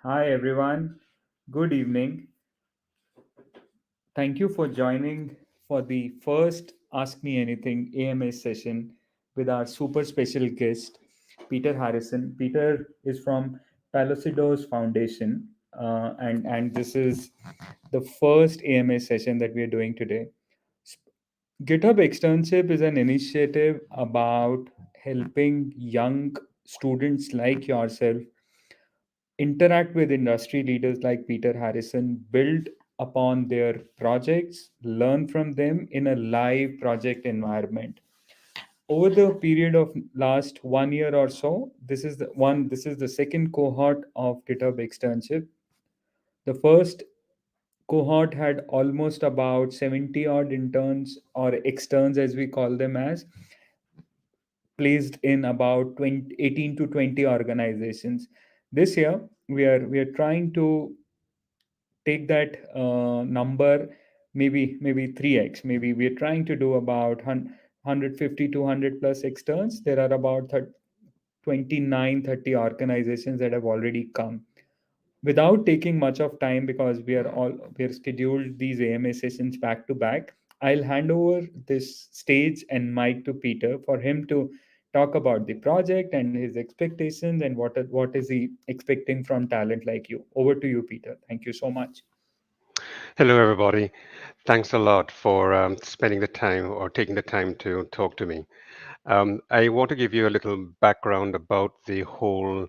Hi everyone, good evening. Thank you for joining for the first Ask Me Anything AMA session with our super special guest, Peter Harrison. Peter is from Palisadoes Foundation, and this is the first AMA session that we are doing today. GitHub Externship is an initiative about helping young students like yourself interact with industry leaders like Peter Harrison, build upon their projects, learn from them in a live project environment. Over the period of last 1 year or so, this is the second cohort of GitHub Externship. The first cohort had almost about 70 odd interns or externs as we call them as placed in about 18 to 20 organizations. This year we are trying to take that number, maybe 3x. Maybe we're trying to do about 150 to 100 plus externs. There are about 29 30 organizations that have already come. Without taking much of time, because we are scheduled these AMA sessions back to back, I'll hand over this stage and mic to Peter for him to talk about the project and his expectations and what is he expecting from talent like you. Over to you, Peter. Thank you so much. Hello, everybody. Thanks a lot for spending the time or taking the time to talk to me. I want to give you a little background about the whole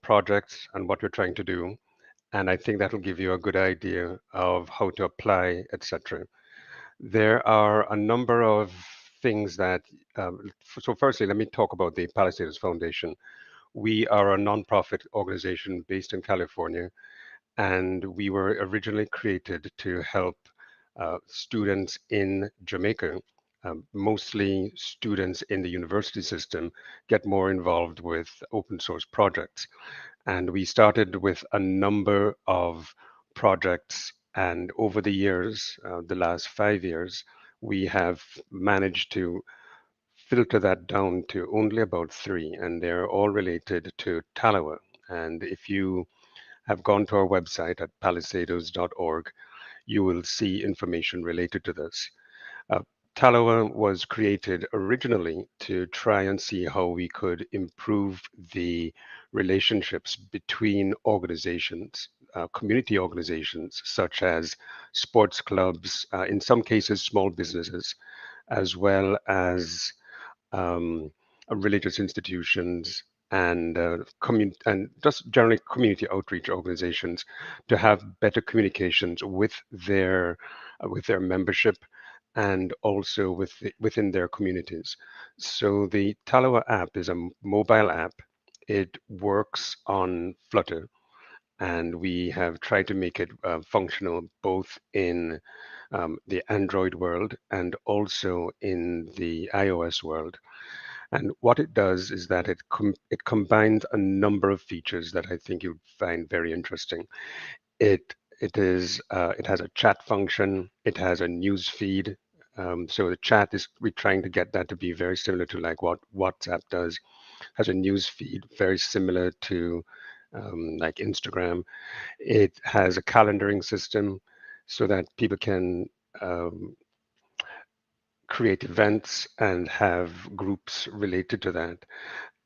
project and what we're trying to do, and I think that'll give you a good idea of how to apply, etc. There are a number of things that, so firstly, let me talk about the Palisadoes Foundation. We are a nonprofit organization based in California, and we were originally created to help students in Jamaica, mostly students in the university system, get more involved with open source projects. And we started with a number of projects, and over the years, the last 5 years, we have managed to filter that down to only about three, and they're all related to Talawa. And if you have gone to our website at palisadoes.org, you will see information related to this. Uh, Talawa was created originally to try and see how we could improve the relationships between organizations, community organizations such as sports clubs, in some cases small businesses, as well as um, religious institutions and just generally community outreach organizations to have better communications with their membership and also within their communities. So the Talawa app is a mobile app. It works on Flutter, and we have tried to make it functional both in the Android world and also in the iOS world. And what it does is that it combines a number of features that I think you'd find very interesting. It has a chat function. It has a news feed. So the chat is we're trying to get that to be very similar to like what WhatsApp does. Has a news feed very similar to like Instagram. It has a calendaring system so that people can um, create events and have groups related to that.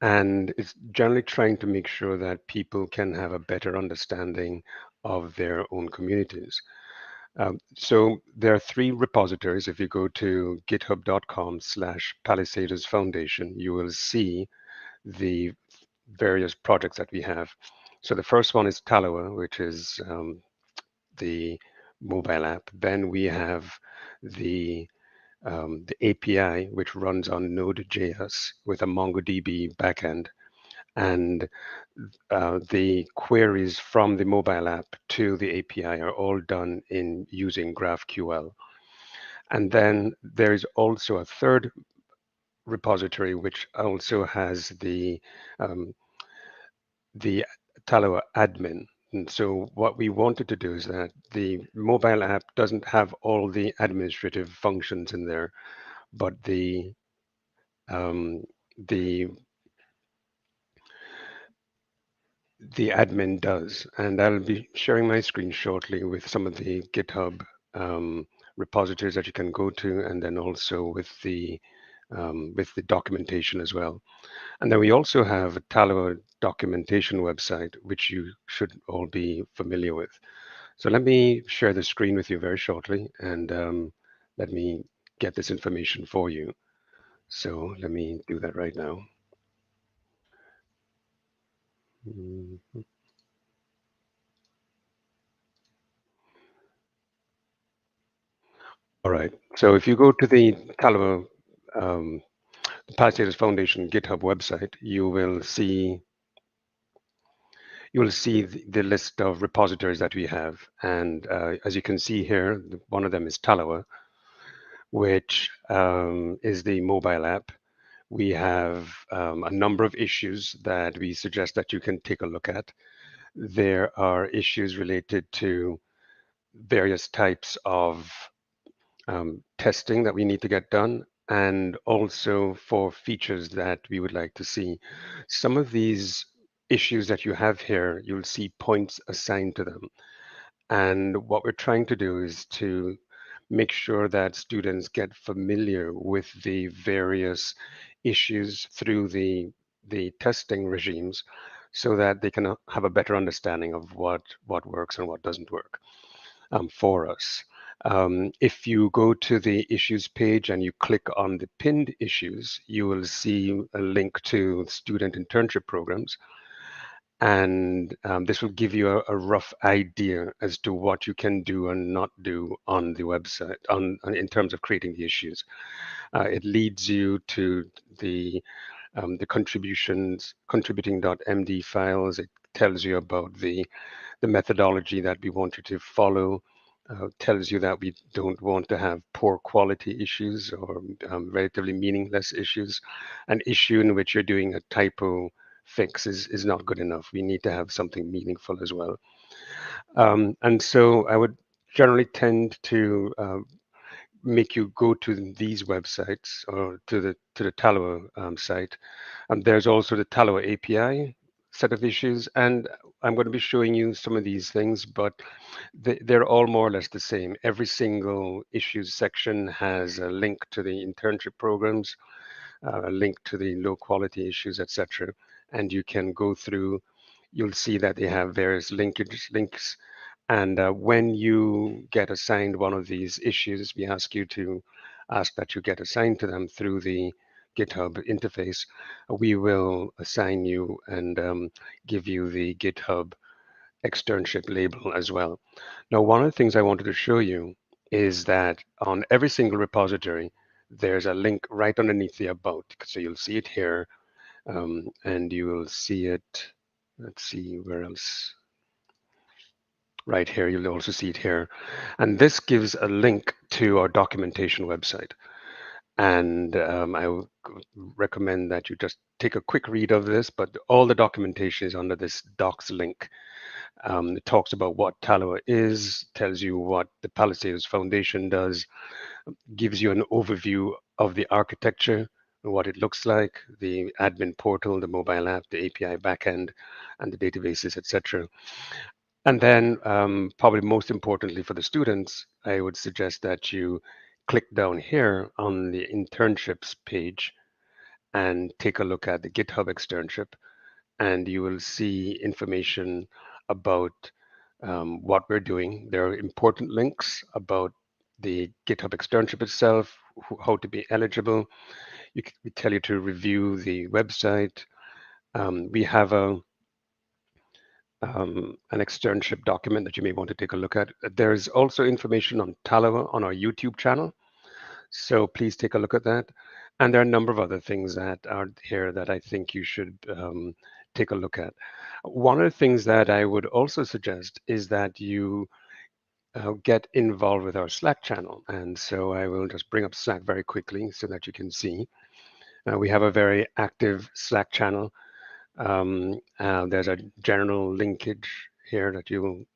And it's generally trying to make sure that people can have a better understanding of their own communities. So there are three repositories. If you go to github.com/Palisadoes Foundation, you will see the various projects that we have. So the first one is Talawa, which is the mobile app. Then we have the the API, which runs on Node.js with a MongoDB backend, and the queries from the mobile app to the API are all done in using GraphQL. And then there is also a third repository which also has um, the Talawa admin. And so what we wanted to do is that the mobile app doesn't have all the administrative functions in there, but um, the the admin does. And I'll be sharing my screen shortly with some of the GitHub um, repositories that you can go to, and then also with the documentation as well. And then we also have a Tallow documentation website, which you should all be familiar with. So let me share the screen with you very shortly, and let me get this information for you. So let me do that right now. Mm, All right. So if you go to the Tallow um, Palisadoes Foundation GitHub website, you will see the list of repositories that we have. And as you can see here, one of them is Tallow, which is the mobile app. We have a number of issues that we suggest that you can take a look at. There are issues related to various types of testing that we need to get done, and also for features that we would like to see. Some of these issues that you have here, you'll see points assigned to them. And what we're trying to do is to make sure that students get familiar with the various issues through the testing regimes so that they can have a better understanding of what works and what doesn't work for us. If you go to the issues page and you click on the pinned issues, you will see a link to student internship programs. And this will give you a rough idea as to what you can do and not do on the website in terms of creating the issues. It leads you to the contributions, contributing.md files. It tells you about the methodology that we want you to follow, tells you that we don't want to have poor quality issues or relatively meaningless issues. An issue in which you're doing a typo fix is not good enough. We need to have something meaningful as well. And so I would generally tend to make you go to these websites or to the Tallow site. And there's also the Tallow API set of issues, and I'm going to be showing you some of these things, but they're all more or less the same. Every single issues section has a link to the internship programs, a link to the low quality issues, etc. And you can go through, you'll see that they have various links. And when you get assigned one of these issues, we ask you to ask that you get assigned to them through the GitHub interface. We will assign you and give you the GitHub externship label as well. Now, one of the things I wanted to show you is that on every single repository, there's a link right underneath the about. So you'll see it here, and you will see it. Let's see where else. Right here, you'll also see it here. And this gives a link to our documentation website. And I would recommend that you just take a quick read of this, but all the documentation is under this docs link. It talks about what Tallow is, tells you what the Palisadoes Foundation does, gives you an overview of the architecture, what it looks like, the admin portal, the mobile app, the API backend, and the databases, etc. And then, probably most importantly for the students, I would suggest that you click down here on the internships page and take a look at the GitHub Externship, and you will see information about what we're doing. There are important links about the GitHub Externship itself, how to be eligible. We tell you to review the website. We have an externship document that you may want to take a look at. There's also information on Tallow on our YouTube channel, so please take a look at that. And there are a number of other things that are here that I think you should take a look at. One of the things that I would also suggest is that you get involved with our Slack channel. And so I will just bring up Slack very quickly so that you can see. We have a very active Slack channel. There's a general linkage here that you'll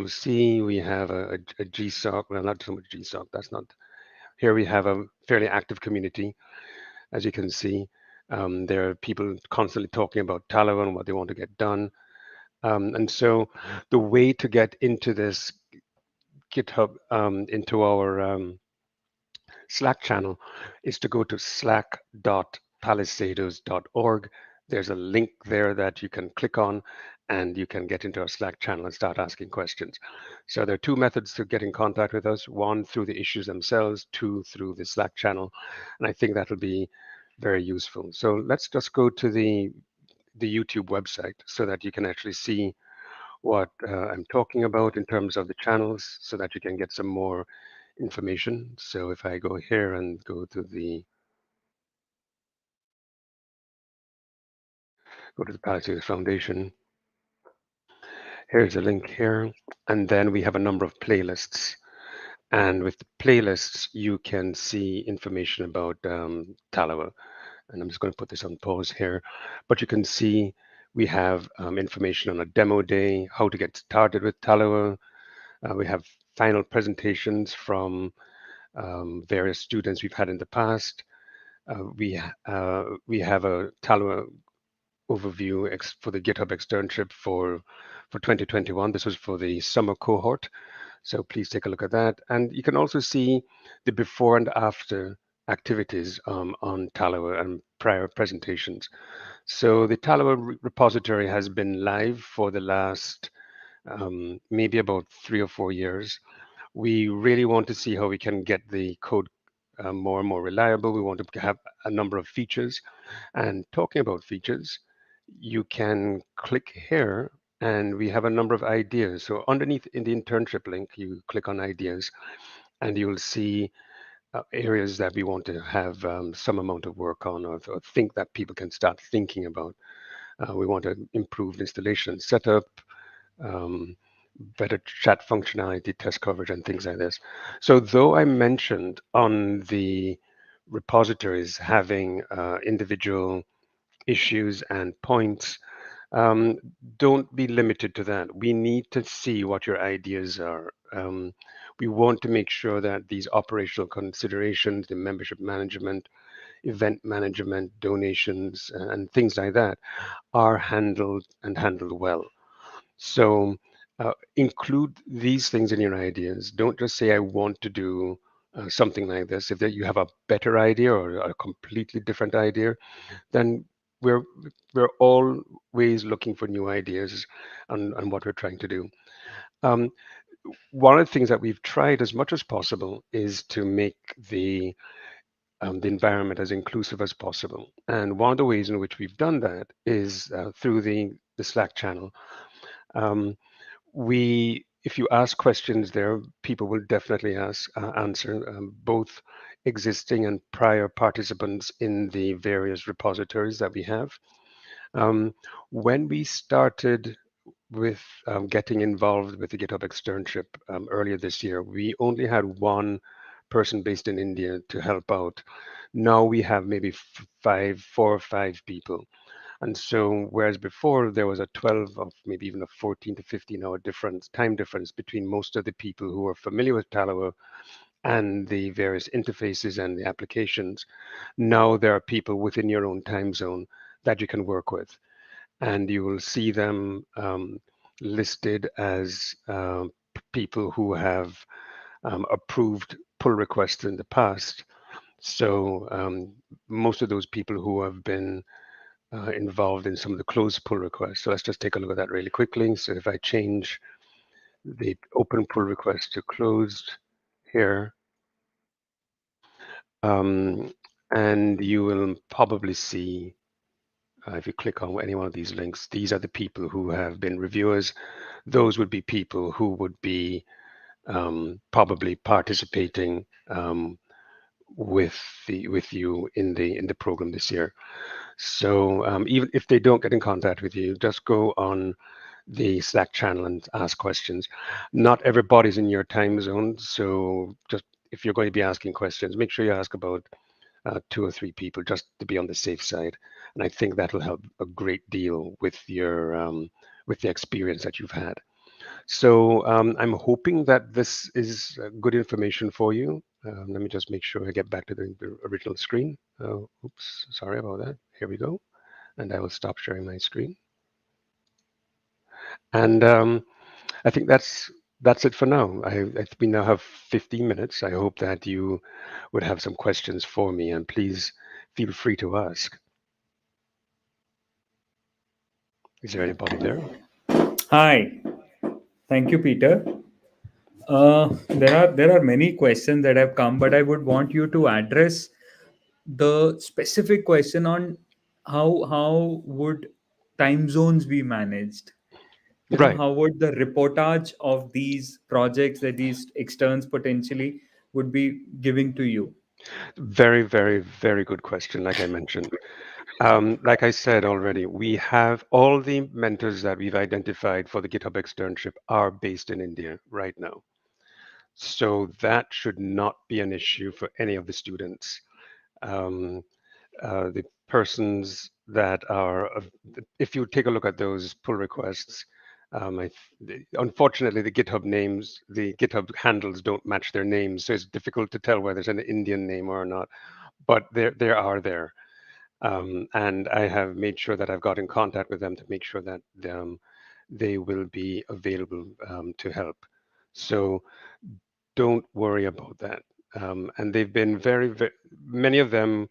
see. We have a GSOC, well, not so much GSOC, that's not, here we have a fairly active community, as you can see. There are people constantly talking about Tallow and what they want to get done. And so the way to get into this GitHub, into our Slack channel, is to go to slack.palisadoes.org. There's a link there that you can click on and you can get into our Slack channel and start asking questions. So there are two methods to get in contact with us: one through the issues themselves, two through the Slack channel. And I think that'll be very useful. So let's just go to the YouTube website so that you can actually see what I'm talking about in terms of the channels, so that you can get some more information. So if I go here and go to the Palisadoes Foundation, here's a link here, and then we have a number of playlists. And with the playlists, you can see information about Tallow. And I'm just going to put this on pause here, but you can see we have information on a demo day, how to get started with Tallow. We have final presentations from various students we've had in the past. We have a Tallow overview for the GitHub Externship for 2021. This was for the summer cohort. So please take a look at that. And you can also see the before and after activities on Tallow and prior presentations. So the Tallow repository has been live for the last maybe about 3 or 4 years. We really want to see how we can get the code more and more reliable. We want to have a number of features. And talking about features, you can click here and we have a number of ideas. So underneath in the internship link, you click on ideas and you'll see areas that we want to have some amount of work on, or think that people can start thinking about. We want to improve installation setup, um, better chat functionality, test coverage, and things like this. So though I mentioned on the repositories having individual issues and points, um, don't be limited to that. We need to see what your ideas are. We want to make sure that these operational considerations, the membership management, event management, donations, and things like that are handled and handled well. So include these things in your ideas. Don't just say, I want to do something like this. If you have a better idea or a completely different idea, then we're we're always looking for new ideas on what we're trying to do. Um, One of the things that we've tried as much as possible is to make the environment as inclusive as possible. And one of the ways in which we've done that is through the Slack channel. Um, if you ask questions there, people will definitely answer, both existing and prior participants in the various repositories that we have. Um, when we started with getting involved with the GitHub Externship earlier this year, we only had one person based in India to help out. Now we have maybe 4 or 5 people. And so, whereas before there was a 12 of maybe even a 14 to 15 hour time difference between most of the people who are familiar with Tallow and the various interfaces and the applications, now there are people within your own time zone that you can work with. And you will see them listed as people who have approved pull requests in the past. So most of those people who have been involved in some of the closed pull requests. So let's just take a look at that really quickly. So if I change the open pull request to closed here, um, and you will probably see, if you click on any one of these links, these are the people who have been reviewers. Those would be people who would be probably participating with you in the program this year. So even if they don't get in contact with you, just go on the Slack channel and ask questions. Not everybody's in your time zone, so just if you're going to be asking questions, make sure you ask about 2 or 3 people just to be on the safe side. And I think that'll help a great deal with the experience that you've had. So I'm hoping that this is good information for you. Let me just make sure I get back to the original screen. Oops, sorry about that. Here we go. And I will stop sharing my screen. And I think that's it for now. We now have 15 minutes. I hope that you would have some questions for me, and please feel free to ask. Is there anybody there? Hi, thank you, Peter. There are many questions that have come, but I would want you to address the specific question on how would time zones be managed. Right. How would the reportage of these projects that these externs potentially would be giving to you? Very, very, very good question, like I mentioned. Like I said already, we have all the mentors that we've identified for the GitHub Externship are based in India right now. So that should not be an issue for any of the students. Um, the persons that are, if you take a look at those pull requests, unfortunately, the GitHub names, the GitHub handles don't match their names, so it's difficult to tell whether it's an Indian name or not. But they are there, and I have made sure that I've got in contact with them to make sure that they will be available to help. So don't worry about that. And they've been very, many of them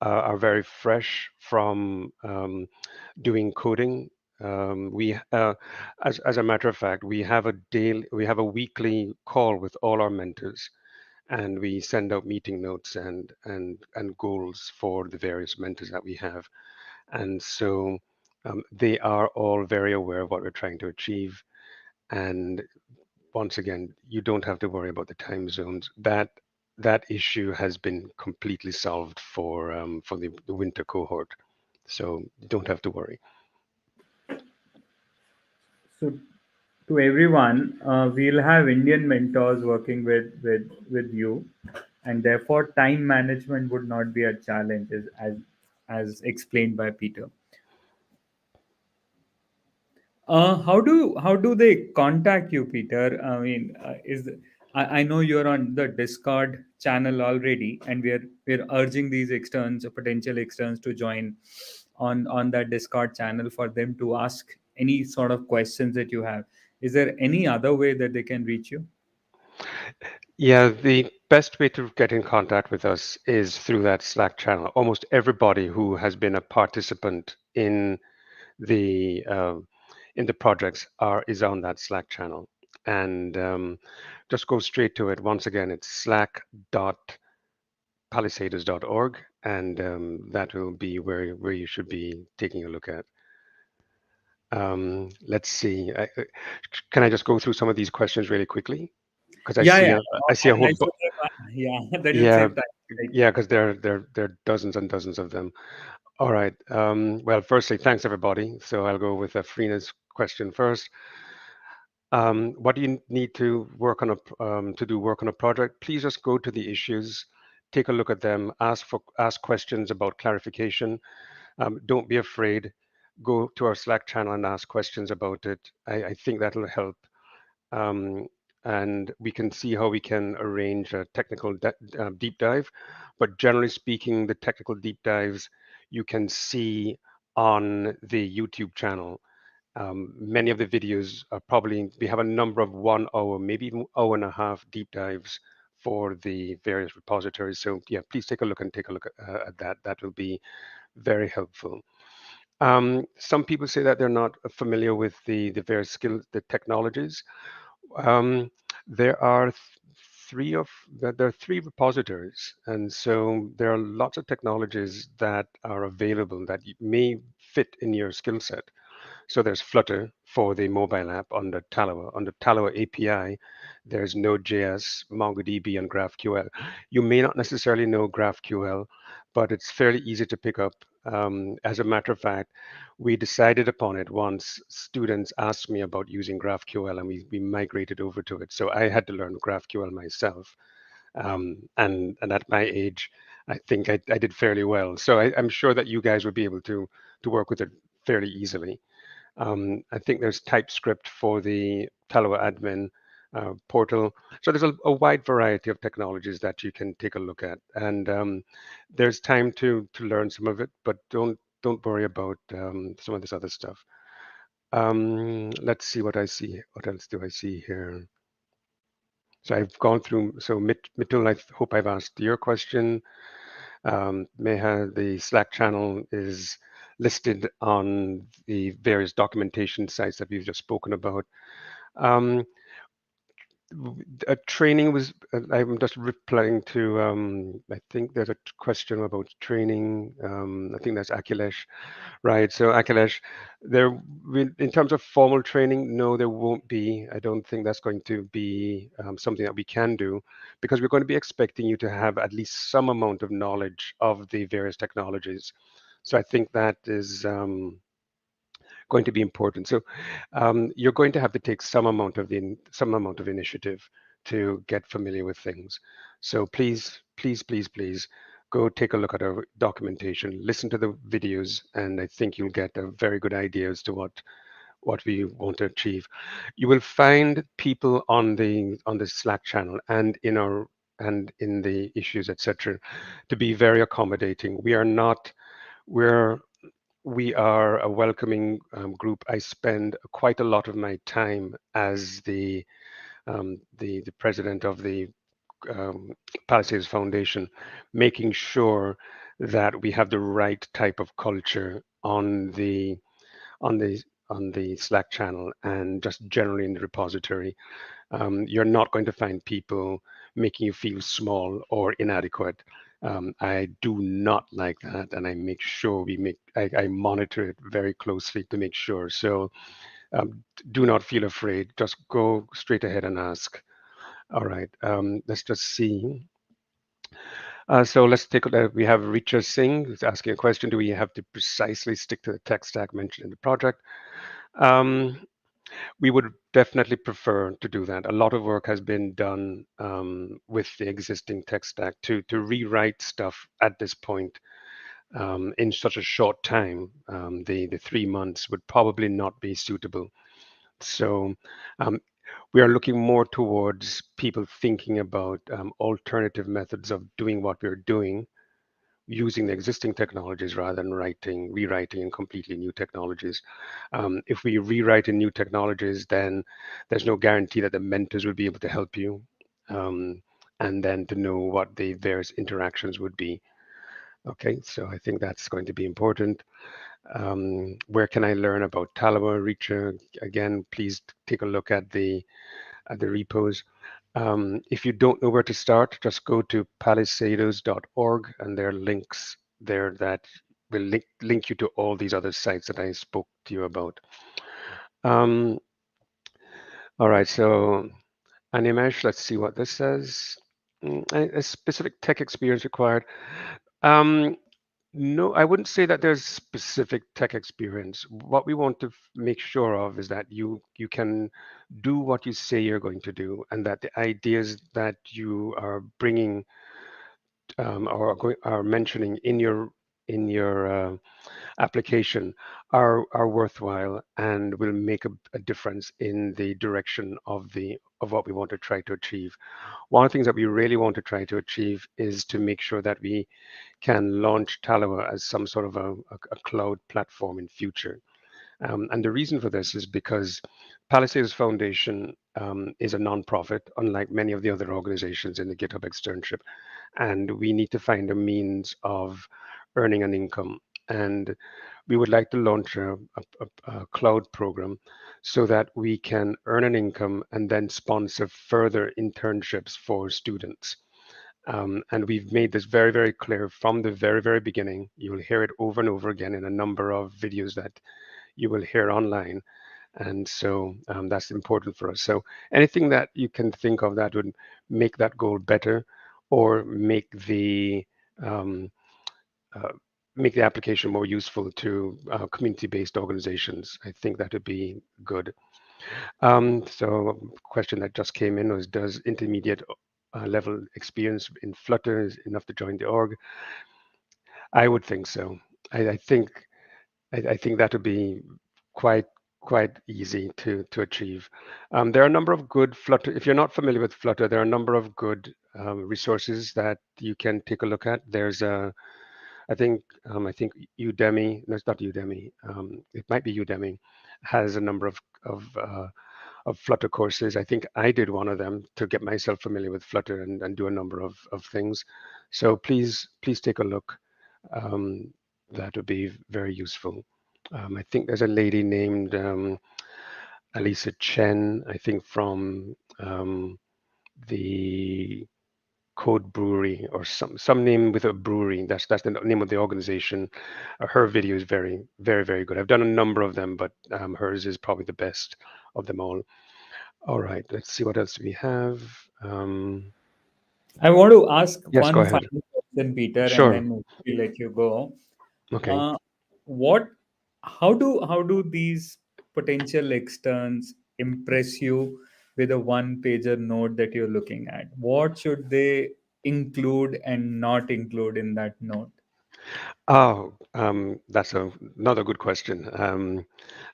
are very fresh from doing coding. As a matter of fact, we have a weekly call with all our mentors, and we send out meeting notes and goals for the various mentors that we have. And so they are all very aware of what we're trying to achieve. And once again, you don't have to worry about the time zones. That issue has been completely solved for the winter cohort, so you don't have to worry. So, to everyone, we'll have Indian mentors working with you, and therefore time management would not be a challenge, as explained by Peter. How do they contact you, Peter? I mean, I know you're on the Discord channel already, and we're urging these externs, potential externs, to join on that Discord channel for them to ask any sort of questions that you have. Is there any other way that they can reach you? Yeah, the best way to get in contact with us is through that Slack channel. Almost everybody who has been a participant the in the projects is on that Slack channel. And just go straight to it. Once again, it's slack.palisadoes.org, and that will be where you should be taking a look at. Let's see. Can I just go through some of these questions really quickly? Because Yeah, yeah. I see a whole Organize yeah, that will yeah, save time. Right. yeah, because there are dozens and dozens of them. All right. Well, firstly, thanks everybody. So I'll go with Freena's question first. What do you need to work on to do work on a project? Please just go to the issues, take a look at them, ask questions about clarification. Don't be afraid. Go to our Slack channel and ask questions about it. I think that'll help. Um, and we can see how we can arrange a technical deep dive. But generally speaking, the technical deep dives you can see on the YouTube channel. Many of the videos are probably, we have a number of 1 hour, maybe even hour and a half deep dives for the various repositories. So yeah, please take a look and take a look at that. That will be very helpful. Some people say that they're not familiar with the various the technologies. Um, there are there are three repositories, and so there are lots of technologies that are available that may fit in your skill set. So there's Flutter for the mobile app under Tallower. Under Tallower API, there's Node.js, MongoDB, and GraphQL. You may not necessarily know GraphQL, but it's fairly easy to pick up. As a matter of fact, we decided upon it once students asked me about using GraphQL, and we migrated over to it. So I had to learn GraphQL myself. And at my age, I think I did fairly well. So I'm sure that you guys would be able to work with it fairly easily. I think there's TypeScript for the Tallower admin, portal. So there's a wide variety of technologies that you can take a look at, and there's time to learn some of it, but don't worry about some of this other stuff. Let's see what I see. What else do I see here? So I've gone through. So Mitul, I hope I've answered your question. Meha, the Slack channel is listed on the various documentation sites that we've just spoken about. Um, a training was, I'm just replying to, I think there's a question about training. I think that's Akhilesh, right? So Akhilesh, in terms of formal training, no, there won't be. I don't think that's going to be something that we can do because we're going to be expecting you to have at least some amount of knowledge of the various technologies. So I think that is going to be important. So you're going to have to take some amount of initiative to get familiar with things. So please go take a look at our documentation, listen to the videos, and I think you'll get a very good idea as to what we want to achieve. You will find people on the Slack channel and in the issues, etc., to be very accommodating. We're we are a welcoming group. I spend quite a lot of my time as the president of the um, Palisadoes Foundation, making sure that we have the right type of culture on the on the Slack channel and just generally in the repository. You're not going to find people making you feel small or inadequate. I do not like that, and I make sure I monitor it very closely to make sure. So do not feel afraid. Just go straight ahead and ask. All right, let's just see. So let's take a look. We have Richa Singh who's asking a question. Do we have to precisely stick to the tech stack mentioned in the project? Um, We would definitely prefer to do that. A lot of work has been done with the existing tech stack to rewrite stuff at this point in such a short time. The 3 months would probably not be suitable. So um, we are looking more towards people thinking about alternative methods of doing what we're doing using the existing technologies rather than rewriting in completely new technologies. If we rewrite in new technologies, then there's no guarantee that the mentors will be able to help you, and then to know what the various interactions would be. Okay, so I think that's going to be important. Where can I learn about Talaba, Reacher? Again, please take a look at the repos. If you don't know where to start, just go to palisadoes.org and there are links there that will link you to all these other sites that I spoke to you about. Um, all right, so Animesh, let's see what this says. A specific tech experience required. Um, no, I wouldn't say that there's specific tech experience. What we want to make sure of is that you can do what you say you're going to do, and that the ideas that you are bringing or are mentioning in your application are worthwhile and will make a difference in the direction of what we want to try to achieve. One of the things that we really want to try to achieve is to make sure that we can launch Tallow as some sort of a cloud platform in future. And the reason for this is because Palisadoes Foundation is a nonprofit, unlike many of the other organizations in the GitHub Externship. And we need to find a means of earning an income. And we would like to launch a cloud program so that we can earn an income and then sponsor further internships for students. And we've made this very, very clear from the very, very beginning. You'll hear it over and over again in a number of videos that you will hear online. And so that's important for us. So anything that you can think of that would make that goal better or um, uh, make the application more useful to community-based organizations, I think that would be good. So a question that just came in was, does intermediate level experience in Flutter is enough to join the org? I would think so. I think I think that would be quite quite easy to achieve. There are a number of good Flutter. If you're not familiar with Flutter, there are a number of good resources that you can take a look at. There's a I think Udemy. No, it's not Udemy. It might be Udemy. Has a number of Flutter courses. I think I did one of them to get myself familiar with Flutter and do a number of things. So please take a look. Um, that would be very useful. I think there's a lady named Alisa Chen, I think from the Code Brewery or some name with a brewery. That's the name of the organization. Her video is very good. I've done a number of them, but hers is probably the best of them all. All right, let's see what else we have. Um, I want to ask yes, go one ahead. final question, Peter, and Sure. then we let you go. Okay. Uh, what, how do these potential externs impress you with a one-pager note that you're looking at? What should they include and not include in that note? Oh, that's another good question.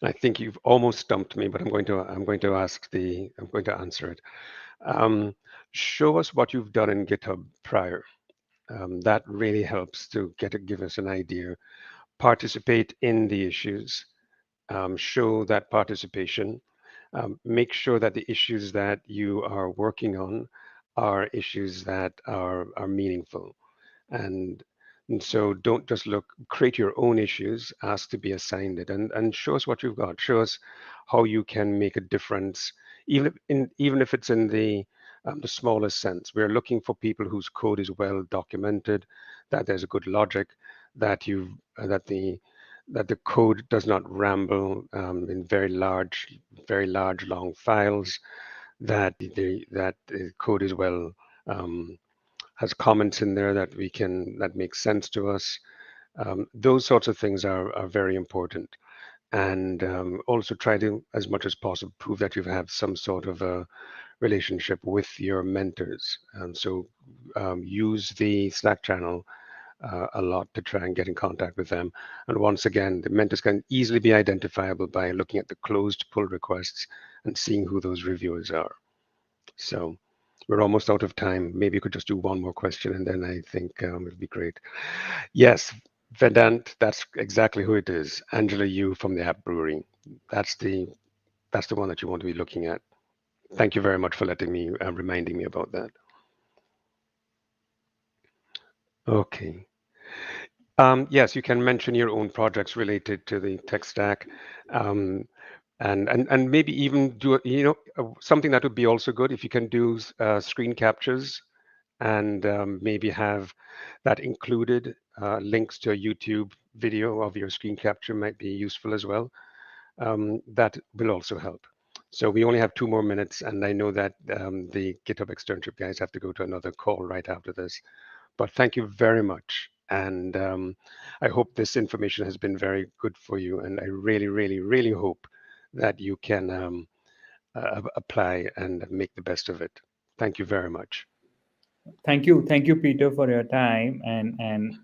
I think you've almost stumped me, but I'm going to answer it. Um, Show us what you've done in GitHub prior. That really helps to give us an idea. Participate in the issues. Show that participation. Make sure that the issues that you are working on are issues that are meaningful. And, and so don't just create your own issues, ask to be assigned it, and show us what you've got. Show us how you can make a difference, even if it's in the smallest sense. We're looking for people whose code is well documented, that there's a good logic, that you that the code does not ramble in very large, long files, that the code is well um, has comments in there that make sense to us. Those sorts of things are very important. And also try to, as much as possible, prove that you have some sort of a relationship with your mentors. So use the Slack channel a lot to try and get in contact with them. And once again, the mentors can easily be identifiable by looking at the closed pull requests and seeing who those reviewers are. So we're almost out of time. Maybe you could just do one more question, and then I think it'll be great. Yes, Vedant, that's exactly who it is. Angela Yu from the App Brewery. That's the that's the one that you want to be looking at. Thank you very much for letting me reminding me about that. Okay. Yes, you can mention your own projects related to the tech stack, um, and maybe even do something that would be also good if you can do screen captures and maybe have that included. Links to a YouTube video of your screen capture might be useful as well. That will also help. So we only have 2 more minutes, and I know that the GitHub Externship guys have to go to another call right after this. But thank you very much. And I hope this information has been very good for you. And I really hope that you can apply and make the best of it. Thank you very much. Thank you, Peter, for your time. And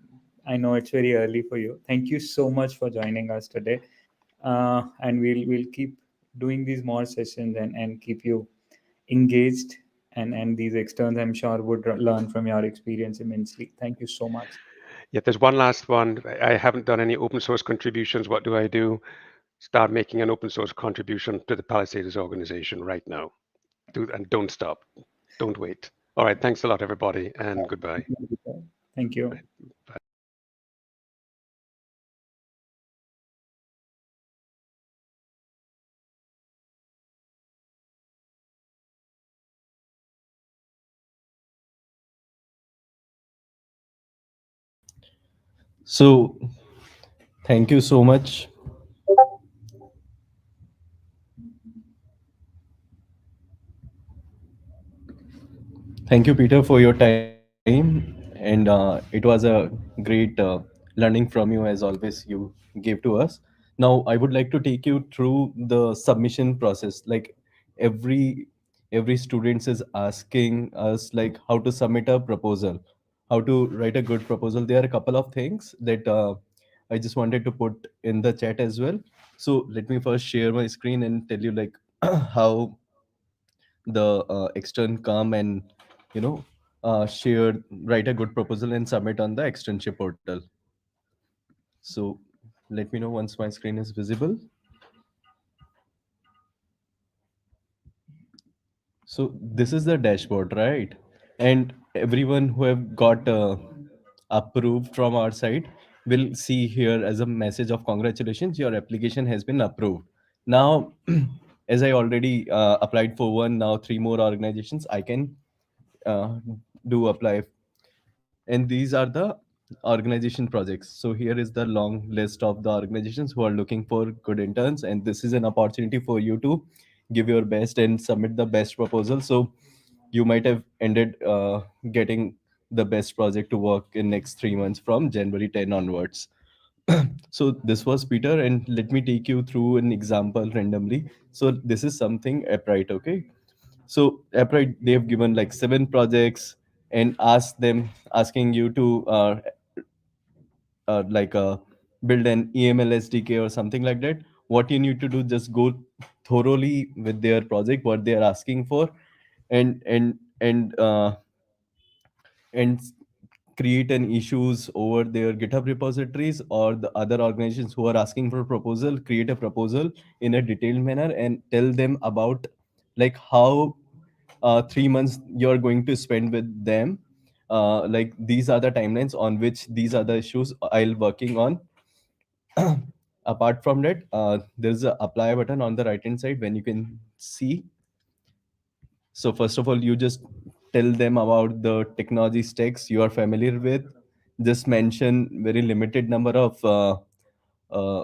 I know it's very early for you. Thank you so much for joining us today. And we'll keep doing these more sessions and keep you engaged. And these externs, I'm sure, would learn from your experience immensely. Thank you so much. Yeah, there's one last one. I haven't done any open source contributions. What do I do? Start making an open source contribution to the Palisadoes organization right now. And don't stop. Don't wait. All right. Thanks a lot, everybody, and goodbye. Thank you. Bye. So, thank you so much. Thank you, Peter, for your time. And it was a great learning from you, as always, you gave to us. Now, I would like to take you through the submission process. Like every every student is asking us like how to submit a proposal, how to write a good proposal. There are a couple of things that I just wanted to put in the chat as well. So let me first share my screen and tell you like how the extern come and you know share, write a good proposal and submit on the externship portal. So let me know once my screen is visible. So this is the dashboard, right? And everyone who have got approved from our side will see here as a message of congratulations, your application has been approved. Now, as I already applied for one, now three more organizations I can uh, do apply, and these are the organization projects. So here is the long list of the organizations who are looking for good interns, and this is an opportunity for you to give your best and submit the best proposal. So you might have ended getting the best project to work in next 3 months from January 10 onwards. So this was Peter, and let me take you through an example randomly. So this is something Appwrite, okay? So Appwrite, they've given like 7 projects and asking you to like build an EML SDK or something like that. What you need to do, just go thoroughly with their project, what they are asking for, and and create an issues over their GitHub repositories, or the other organizations who are asking for a proposal, create a proposal in a detailed manner and tell them about like how 3 months you're going to spend with them. Like these are the timelines on which these are the issues I'll working on. Apart from that, there's a apply button on the right hand side when you can see. So first of all, you just tell them about the technology stacks you are familiar with. Just mention very limited number of uh,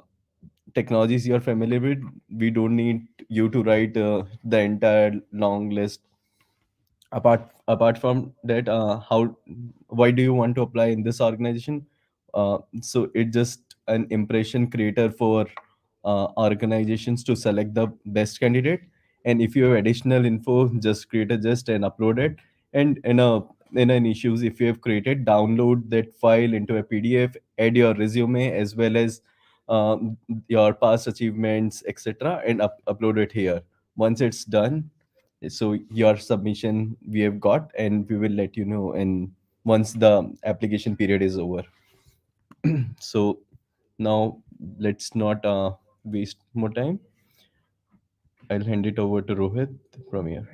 technologies you are familiar with. We don't need you to write the entire long list. Apart from that, how why do you want to apply in this organization? So it's just an impression creator for organizations to select the best candidate. And if you have additional info, just create a just and upload it. And in an issues, if you have created, download that file into a PDF, add your resume as well as your past achievements, etc., and upload it here. Once it's done, so your submission we have got, and we will let you know, and once the application period is over. So now let's not waste more time. I'll hand it over to Rohit from here.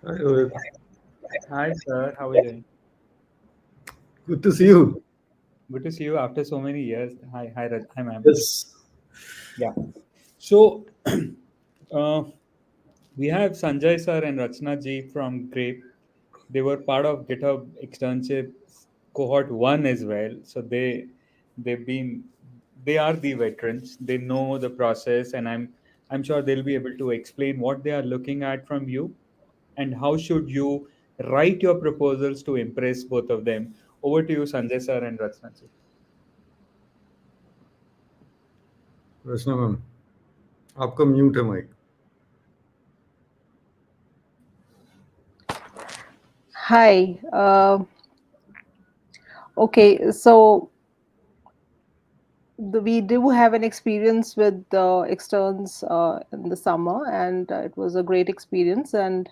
Hi, Rohit. Hi, sir. How are you doing? Good to see you. Good to see you after so many years. Hi, Raj. Hi, ma'am. Yes. Yeah. So, uh, we have Sanjay sir and Rachna ji from Grape. They were part of GitHub Externship cohort 1 as well. So they've been they are the veterans. They know the process, and I'm sure they'll be able to explain what they are looking at from you and how should you write your proposals to impress both of them. Over to you, Sanjay sir and Rachna ji. Rachna ma'am, आपका mute है mic. Hi. Okay, so we do have an experience with externs in the summer, and it was a great experience. And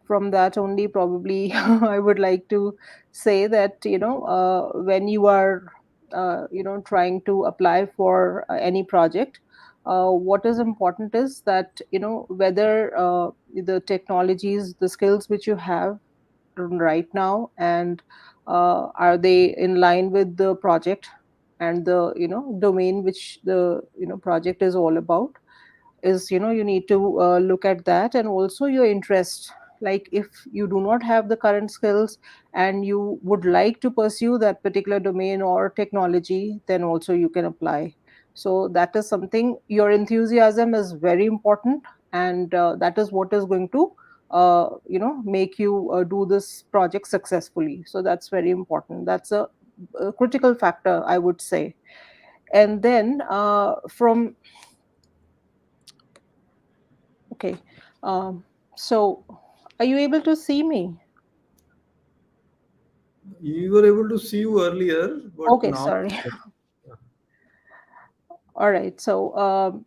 from that only, probably I would like to say that when you are trying to apply for any project, what is important is that whether the technologies, the skills which you have right now, and are they in line with the project and the domain which the project is all about. Is you need to look at that, and also your interest. Like if you do not have the current skills and you would like to pursue that particular domain or technology, then also you can apply. So that is something, your enthusiasm is very important, and that is what is going to make you do this project successfully. So that's very important. That's a critical factor, I would say. And then from okay, um, so Are you able to see me? We were able to see you earlier, but Okay, now. sorry. All right. So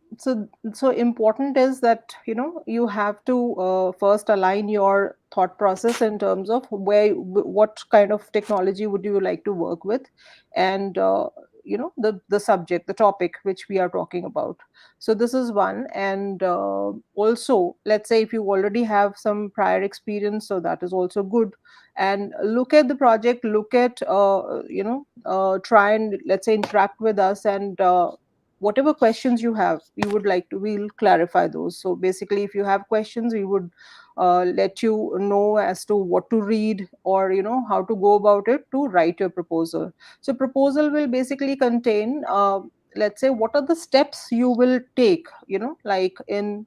important is that you have to first align your thought process in terms of what kind of technology would you like to work with, and the subject, the topic which we are talking about. So this is one, and also let's say if you already have some prior experience, so that is also good. And look at the project, look at try and let's say interact with us, and whatever questions you have, you would like to, we'll clarify those. So basically if you have questions, we would let you know as to what to read, or how to go about it to write your proposal. So proposal will basically contain let's say what are the steps you will take, like in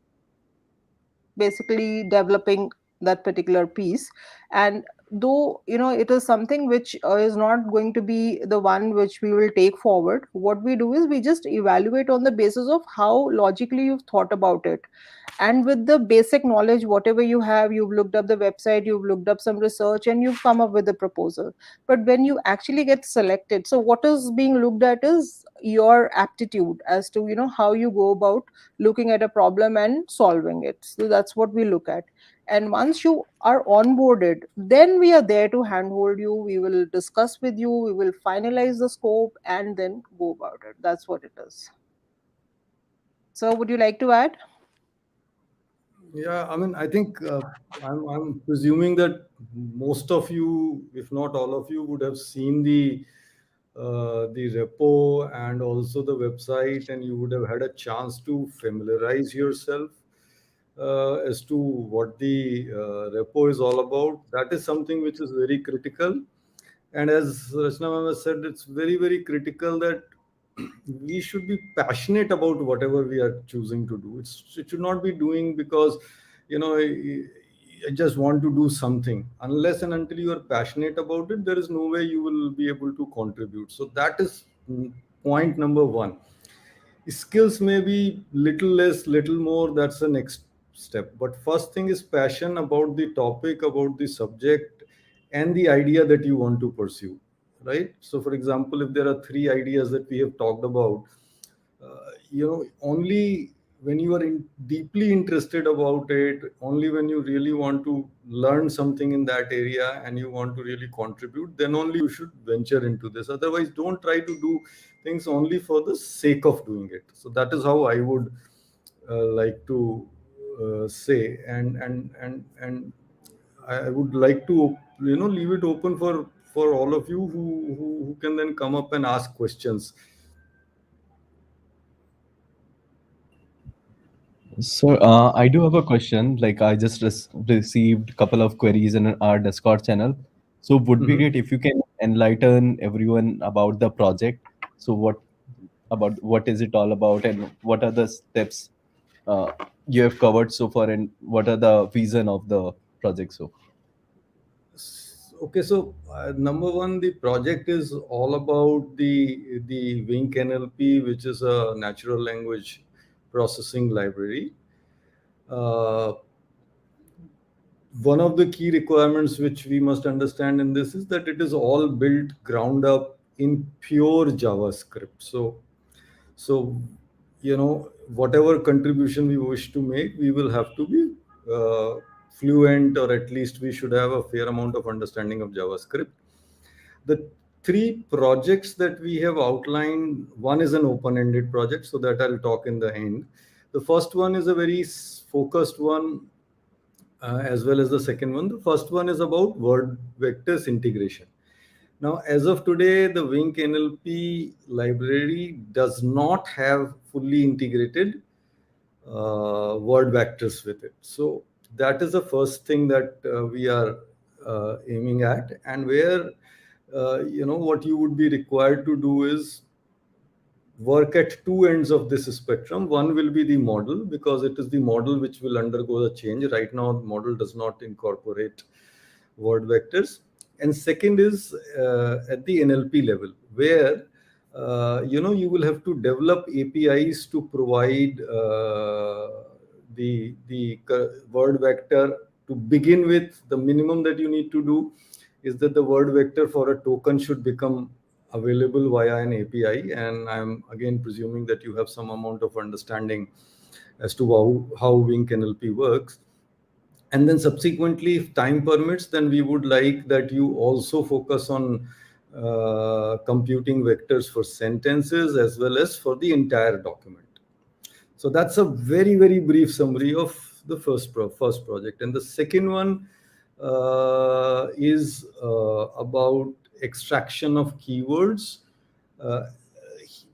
basically developing that particular piece. And though it is something which is not going to be the one which we will take forward, what we do is we just evaluate on the basis of how logically you've thought about it, and with the basic knowledge whatever you have, you've looked up the website, you've looked up some research, and you've come up with a proposal. But when you actually get selected, so what is being looked at is your aptitude as to how you go about looking at a problem and solving it. So that's what we look at. And once you are onboarded, then we are there to handhold you, we will discuss with you, we will finalize the scope, and then go about it. That's what it is. So would you like to add? Yeah, I mean, I think I'm presuming that most of you, if not all of you, would have seen the repo and also the website, and you would have had a chance to familiarize yourself as to what the repo is all about. That is something which is very critical. And as Rachna ma'am has said, it's very, very critical that we should be passionate about whatever we are choosing to do. It should not be doing because, I just want to do something. Unless and until you are passionate about it, there is no way you will be able to contribute. So that is point number one. Skills may be little less, little more. That's the next step. But first thing is passion about the topic, about the subject, and the idea that you want to pursue, right? So for example, if there are three ideas that we have talked about, only when you are deeply interested about it, only when you really want to learn something in that area and you want to really contribute, then only you should venture into this. Otherwise, don't try to do things only for the sake of doing it. So that is how I would like to say. And I would like to leave it open for all of you who can then come up and ask questions. So I do have a question. Like I just received a couple of queries in our Discord channel. So would be Mhm. great if you can enlighten everyone about the project. So what is it all about, and what are the steps uh, you have covered so far, and what are the vision of the project? So Okay, so number one, the project is all about the Wink NLP, which is a natural language processing library. Uh, One of the key requirements which we must understand in this is that it is all built ground up in pure JavaScript. So whatever contribution we wish to make, we will have to be fluent, or at least we should have a fair amount of understanding of JavaScript. The three projects that we have outlined, one is an open-ended project, so that I'll talk in the end. The first one is a very focused one, as well as the second one. The first one is about word vectors integration. Now, as of today, the Wink NLP library does not have fully integrated word vectors with it. So that is the first thing that we are aiming at, and where what you would be required to do is work at two ends of this spectrum. One will be the model, because it is the model which will undergo the change. Right now, the model does not incorporate word vectors. And second is at the NLP level, where you will have to develop APIs to provide the word vector to begin with, the minimum that you need to do is that the word vector for a token should become available via an API. And I'm again presuming that you have some amount of understanding as to how WinkNLP works. And then subsequently, if time permits, then we would like that you also focus on computing vectors for sentences as well as for the entire document. So that's a very, very brief summary of the first project. And the second one is about extraction of keywords.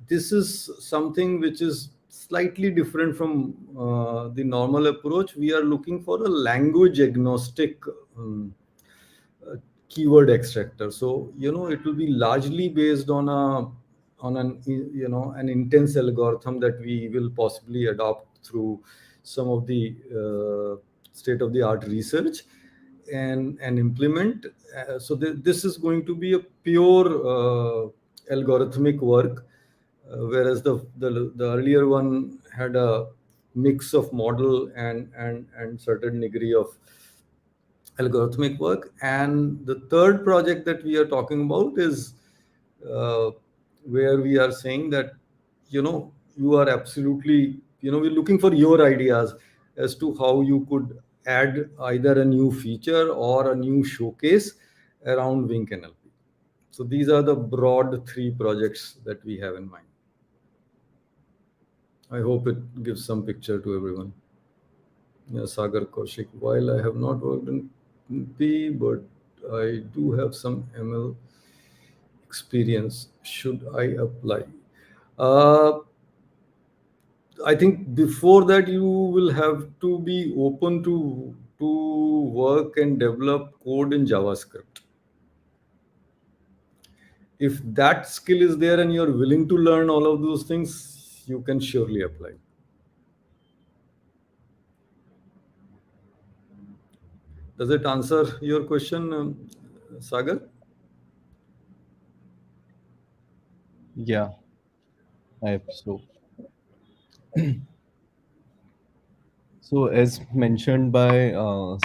This is something which is slightly different from the normal approach. We are looking for a language agnostic keyword extractor. So it will be largely based on an intense algorithm that we will possibly adopt through some of the state of the art research and implement. So this is going to be a pure algorithmic work, whereas the earlier one had a mix of model and certain degree of algorithmic work. And the third project that we are talking about is where we are saying that you are absolutely we're looking for your ideas as to how you could add either a new feature or a new showcase around WinkNLP. So these are the broad three projects that we have in mind. I hope it gives some picture to everyone. Yeah, Sagar Kaushik, while I have not worked in P, but I do have some ML experience. Should I apply? I think before that you will have to be open to work and develop code in JavaScript. If that skill is there and you're willing to learn all of those things, you can surely apply. Does it answer your question, Sagar? Yeah, I hope so. So as mentioned by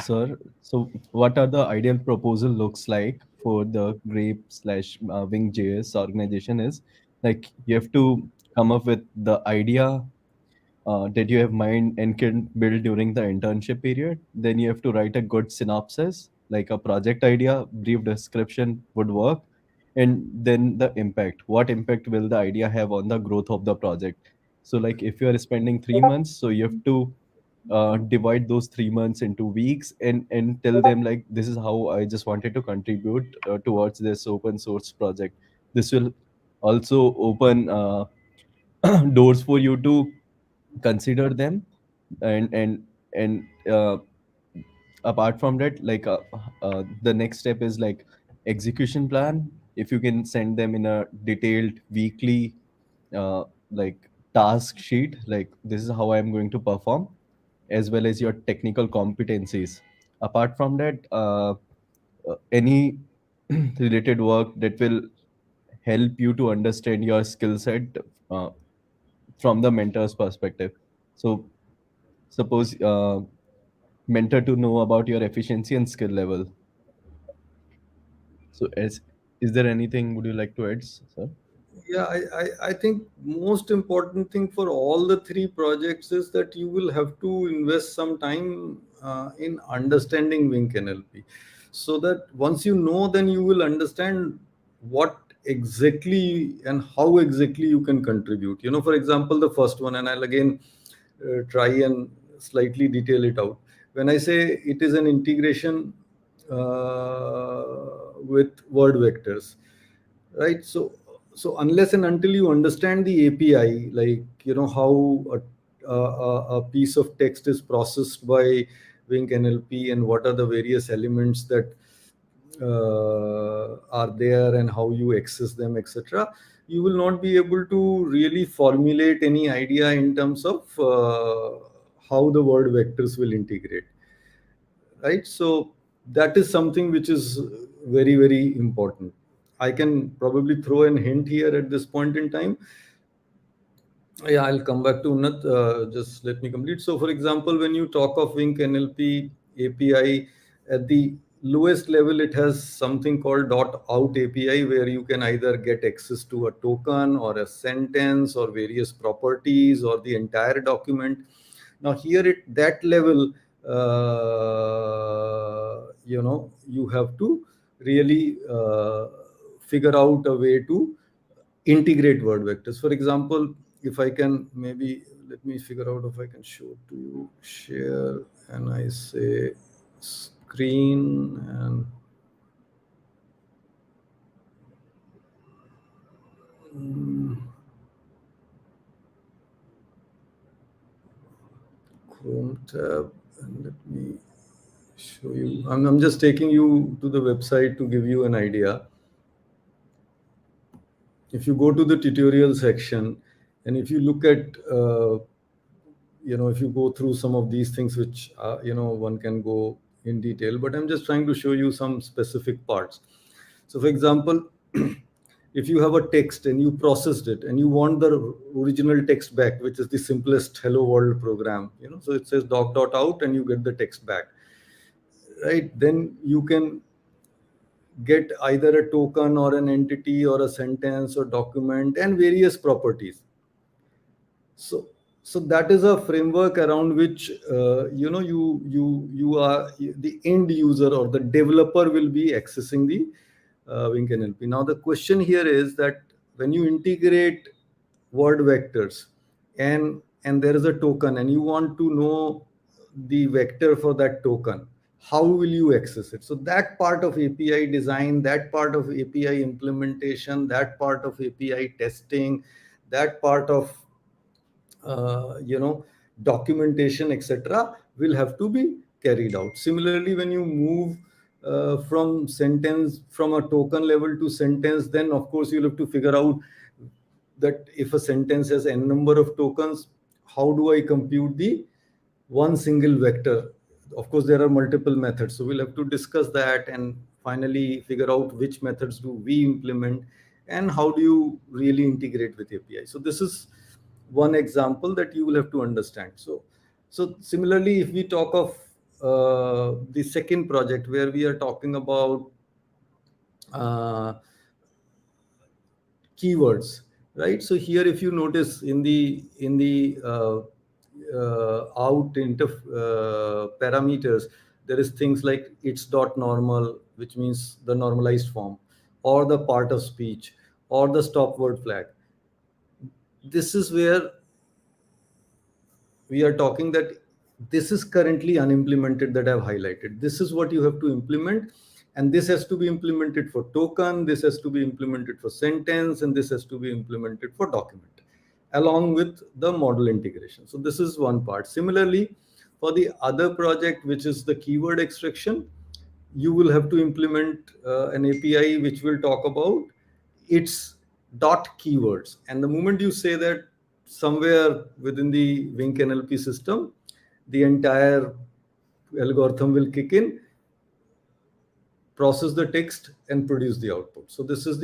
sir, so what are the ideal proposal looks like for the Grape slash WinkJS organization is like you have to come up with the idea that you have mind and can build during the internship period. Then you have to write a good synopsis, like a project idea, brief description would work. And then the impact. What impact will the idea have on the growth of the project? So like if you are spending 3 months, so you have to divide those 3 months into weeks and tell them like this is how I just wanted to contribute towards this open source project. This will also open doors for you to consider them and apart from that like the next step is like execution plan. If you can send them in a detailed weekly like task sheet, like this is how I am going to perform, as well as your technical competencies. Apart from that any related work that will help you to understand your skill set uh, from the mentor's perspective. So suppose mentor to know about your efficiency and skill level. So as is there anything would you like to add, sir? Yeah, I think most important thing for all the three projects is that you will have to invest some time in understanding WinkNLP, so that once you know, then you will understand what exactly and how exactly you can contribute. For example, the first one, and I'll again try and slightly detail it out. When I say it is an integration with word vectors, right? So unless and until you understand the API, like how a piece of text is processed by WinkNLP and what are the various elements that are there and how you access them, etc., you will not be able to really formulate any idea in terms of how the word vectors will integrate, right? So that is something which is very, very important. I can probably throw a hint here at this point in time. Yeah, I'll come back to Unnat. Just let me complete. So, for example, when you talk of WinkNLP API. At the lowest level, it has something called .out API, where you can either get access to a token or a sentence or various properties or the entire document. Now here at that level, you have to really figure out a way to integrate word vectors. For example, if I can, maybe let me figure out if I can show to you, share, and I say screen, and Chrome tab, and let me show you. I'm just taking you to the website to give you an idea. If you go to the tutorial section, and if you look at if you go through some of these things, which one can go in detail, but I'm just trying to show you some specific parts. So for example, if you have a text and you processed it and you want the original text back, which is the simplest hello world program, so it says doc.out and you get the text back, right? Then you can get either a token or an entity or a sentence or document and various properties. So that is a framework around which you are the end user or the developer will be accessing the Wink NLP. Now the question here is that when you integrate word vectors and there is a token and you want to know the vector for that token, how will you access it? So that part of API design, that part of API implementation, that part of API testing, that part of documentation, etc., will have to be carried out. Similarly, when you move from a token level to sentence, then of course you'll have to figure out that if a sentence has n number of tokens, how do I compute the one single vector? Of course, there are multiple methods, so we'll have to discuss that and finally figure out which methods do we implement and how do you really integrate with API. So this is one example that you will have to understand. So similarly, if we talk of the second project where we are talking about keywords, right? So here, if you notice in the parameters, there is things like it's .normal, which means the normalized form, or the part of speech, or the stop word flag. This is where we are talking that this is currently unimplemented, that I've highlighted. This is what you have to implement, and this has to be implemented for token, this has to be implemented for sentence, and this has to be implemented for document, along with the model integration. So this is one part. Similarly, for the other project, which is the keyword extraction, you will have to implement an API which will talk about its keywords. And the moment you say that, somewhere within the Wink NLP system, the entire algorithm will kick in, process the text, and produce the output. So this is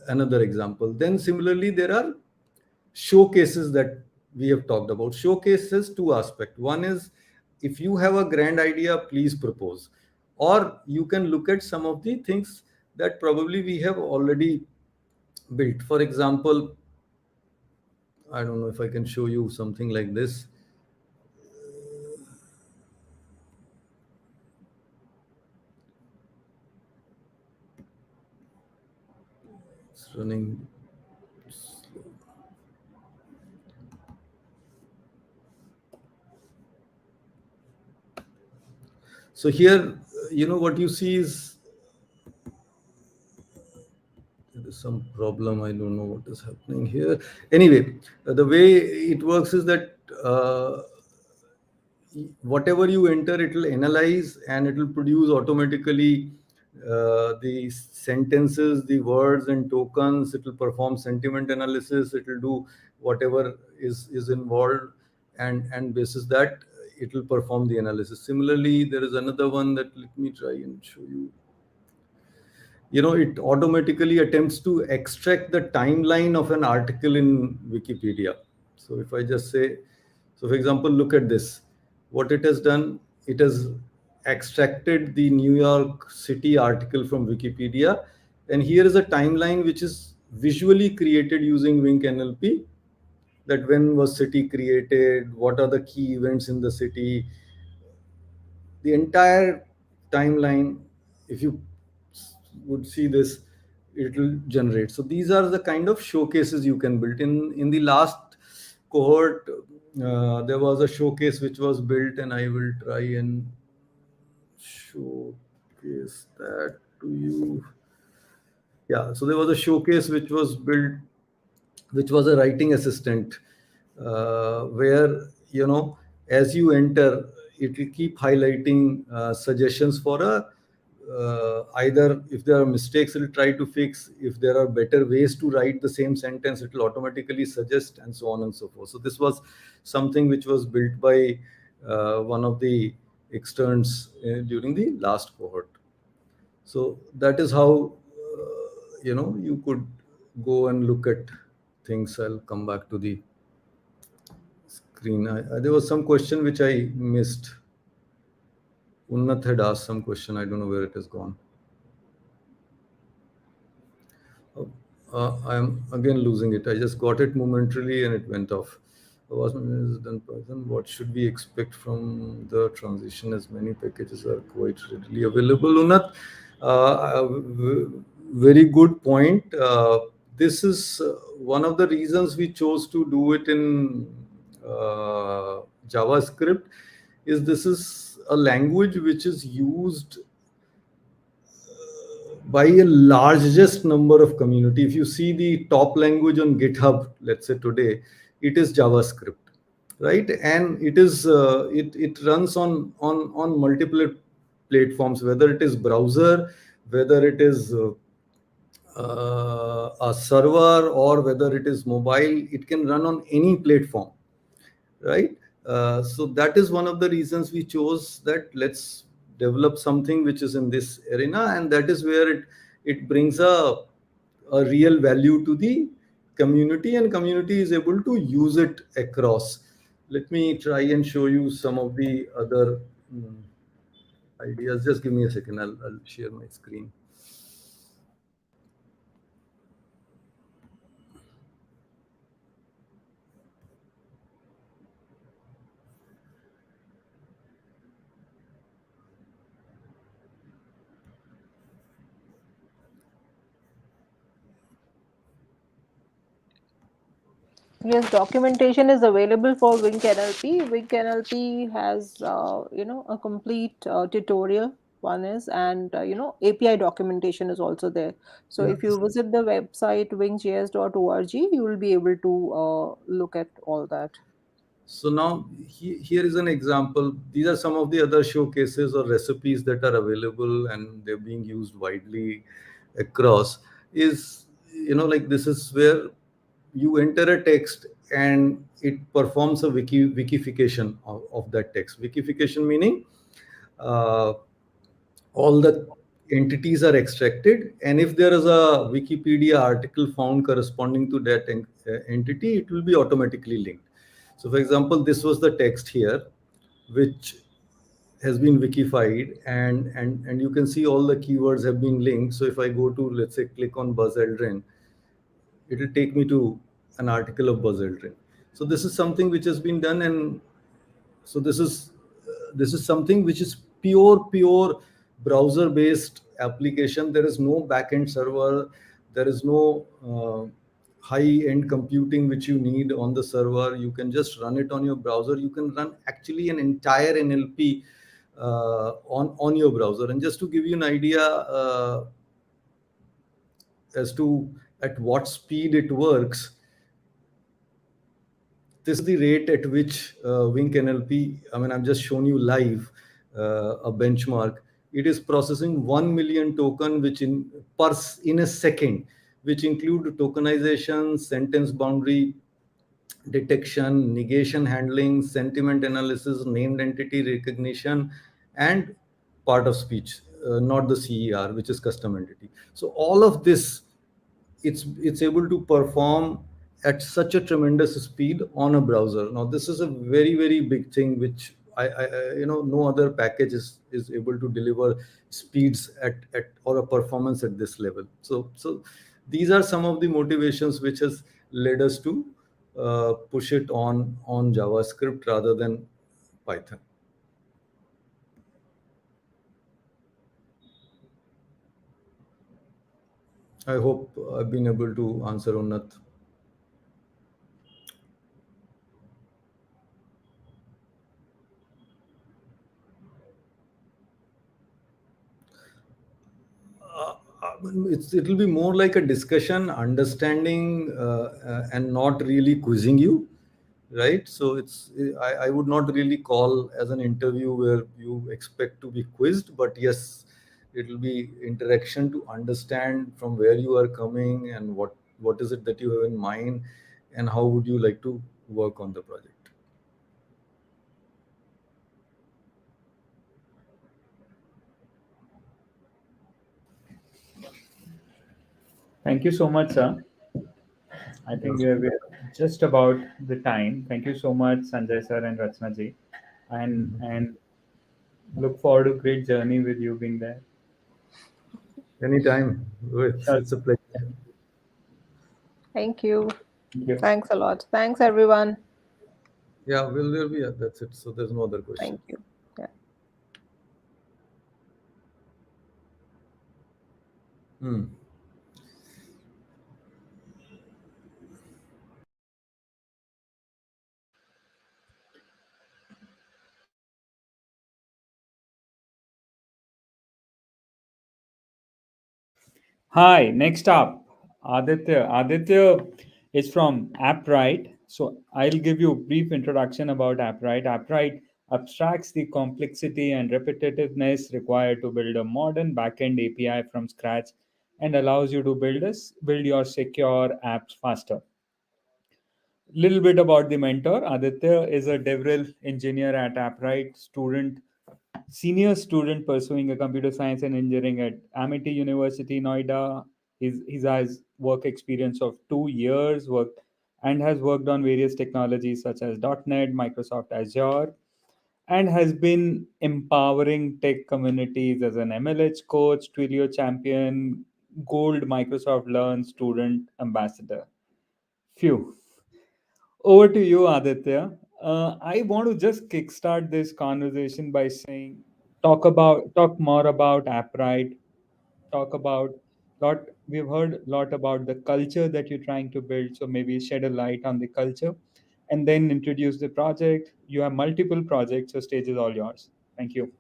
another example. Then similarly, there are showcases that we have talked about. Showcases, two aspects. One is, if you have a grand idea, please propose. Or you can look at some of the things that probably we have already built. For example, I don't know if I can show you something like this. It's running slow. So here, what you see is there is some problem. I don't know what is happening here. Anyway, the way it works is that whatever you enter, it will analyze and it will produce automatically the sentences, the words and tokens. It will perform sentiment analysis. It will do whatever is involved, and basis that it will perform the analysis. Similarly, there is another one that, let me try and show you. It automatically attempts to extract the timeline of an article in Wikipedia. So if I just say, so for example, look at this. What it has done, it has extracted the New York City article from Wikipedia, and here is a timeline which is visually created using Wink NLP, that when was city created, what are the key events in the city, the entire timeline. If you would see this, it will generate. So these are the kind of showcases you can build. In the last cohort, there was a showcase which was built, and I will try and showcase that to you. Yeah, so there was a showcase which was built, which was a writing assistant, where, you know, as you enter, it will keep highlighting suggestions for a either if there are mistakes, it'll try to fix. If there are better ways to write the same sentence, it will automatically suggest, and so on and so forth. So this was something which was built by one of the externs during the last cohort. So that is how you could go and look at things. I'll come back to the screen. There was some question which I missed. Unnat had asked some question. I don't know where it has gone. I'm again losing it. I just got it momentarily and it went off. What should we expect from the transition, as many packages are quite readily available? Unnat, very good point. This is one of the reasons we chose to do it in JavaScript. This is a language which is used by a largest number of community. If you see the top language on GitHub, let's say today, it is JavaScript, right? And it is it runs on multiple platforms, whether it is browser, whether it is a server, or whether it is mobile. It can run on any platform, right? So that is one of the reasons we chose that let's develop something which is in this arena, and that is where it brings a real value to the community, and community is able to use it across. Let me try and show you some of the other ideas. Just give me a second. I'll share my screen. Yes, documentation is available for Wink NLP. Wink NLP has, a complete tutorial. One is, and API documentation is also there. So if you visit the website winkjs.org, you will be able to look at all that. So now here is an example. These are some of the other showcases or recipes that are available, and they're being used widely across. Like this is where you enter a text and it performs a wikification of that text. Wikification meaning all the entities are extracted, and if there is a Wikipedia article found corresponding to that entity, it will be automatically linked. So for example, this was the text here, which has been wikified, and you can see all the keywords have been linked. So if I go to, let's say, click on Buzz Aldrin, it will take me to an article of Buzz Aldrin. So this is something which has been done, and so this is something which is pure browser based application. There is no backend server. There is no high end computing which you need on the server. You can just run it on your browser. You can run actually an entire NLP on your browser. And just to give you an idea as to at what speed it works, this is the rate at which Wink NLP, I've just shown you live a benchmark. It is processing 1 million token in a second, which include tokenization, sentence boundary detection, negation handling, sentiment analysis, named entity recognition, and part of speech, not the CER, which is custom entity. So all of this, it's able to perform at such a tremendous speed on a browser. Now, this is a very, very big thing, which no other package is able to deliver speeds at or a performance at this level. So these are some of the motivations which has led us to push it on JavaScript rather than Python. I hope I've been able to answer Unnat. It'll be more like a discussion, understanding, and not really quizzing you, right? So I would not really call as an interview where you expect to be quizzed, but yes, it will be interaction to understand from where you are coming and what is it that you have in mind, and how would you like to work on the project. Thank you so much, sir. I think we're just about the time. Thank you so much, Sanjay sir and Rachna ji, and look forward to a great journey with you being there. Anytime. Sure. It's a pleasure. Thank you. Thank you. Thanks a lot. Thanks, everyone. Yeah, will there be? That's it. So there's no other question. Thank you. Yeah. Hmm. Hi, next up, Aditya. Aditya is from Appwrite. So I'll give you a brief introduction about Appwrite. Appwrite abstracts the complexity and repetitiveness required to build a modern backend API from scratch and allows you to build your secure apps faster. Little bit about the mentor. Aditya is a DevRel engineer at Appwrite, senior student pursuing a computer science and engineering at Amity University, Noida. He has work experience of 2 years, worked and has worked on various technologies such as .NET, Microsoft Azure, and has been empowering tech communities as an MLH coach, Twilio champion, Gold Microsoft Learn student ambassador. Phew. Over to you, Aditya. I want to just kickstart this conversation by saying, talk more about Apprite. Talk about lot. We've heard a lot about the culture that you're trying to build. So maybe shed a light on the culture, and then introduce the project. You have multiple projects, so stage is all yours. Thank you.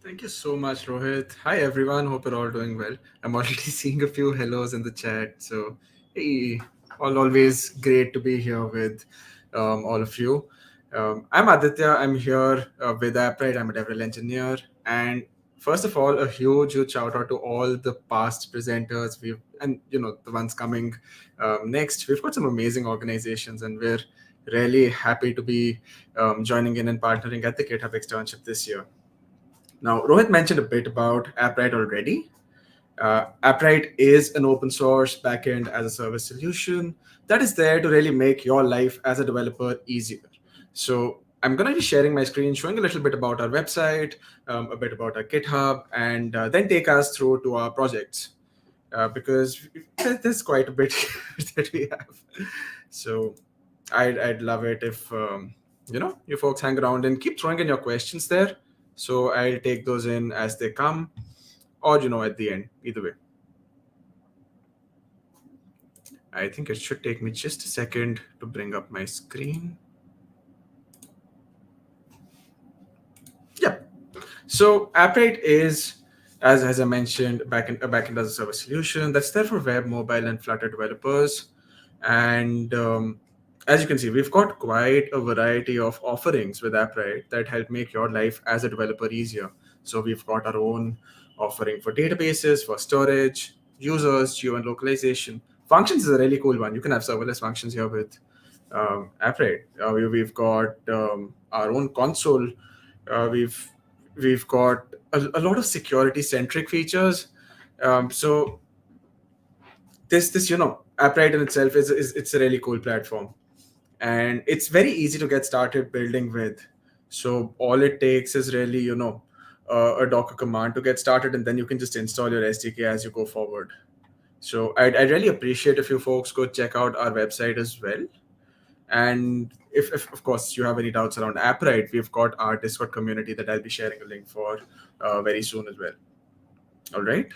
Thank you so much, Rohit. Hi, everyone. Hope you're all doing well. I'm already seeing a few hellos in the chat. So, hey, always great to be here with all of you. I'm Aditya. I'm here with Appwrite. I'm a DevRel engineer. And first of all, a huge shout out to all the past presenters. And the ones coming next. We've got some amazing organizations, and we're really happy to be joining in and partnering at the GitHub Externship this year. Now, Rohit mentioned a bit about Appwrite already. Appwrite is an open source backend as a service solution that is there to really make your life as a developer easier. So I'm going to be sharing my screen, showing a little bit about our website, a bit about our GitHub, and then take us through to our projects because there's quite a bit that we have. So I'd love it if you folks hang around and keep throwing in your questions there. So I'll take those in as they come, or at the end. Either way. I think it should take me just a second to bring up my screen. Yep. So Appwrite is, as I mentioned, a backend as a service solution that's there for web, mobile, and Flutter developers. And as you can see, we've got quite a variety of offerings with Appwrite that help make your life as a developer easier. So we've got our own offering for databases, for storage, users, geo and localization. Functions is a really cool one. You can have serverless functions here with Appwrite. We've got our own console. We've got a lot of security centric features. So this Appwrite in itself is it's a really cool platform, and it's very easy to get started building with. So all it takes is really, a Docker command to get started, and then you can just install your SDK as you go forward. So I'd really appreciate if you folks go check out our website as well. And if of course you have any doubts around Appwrite, we've got our Discord community that I'll be sharing a link for very soon as well. All right.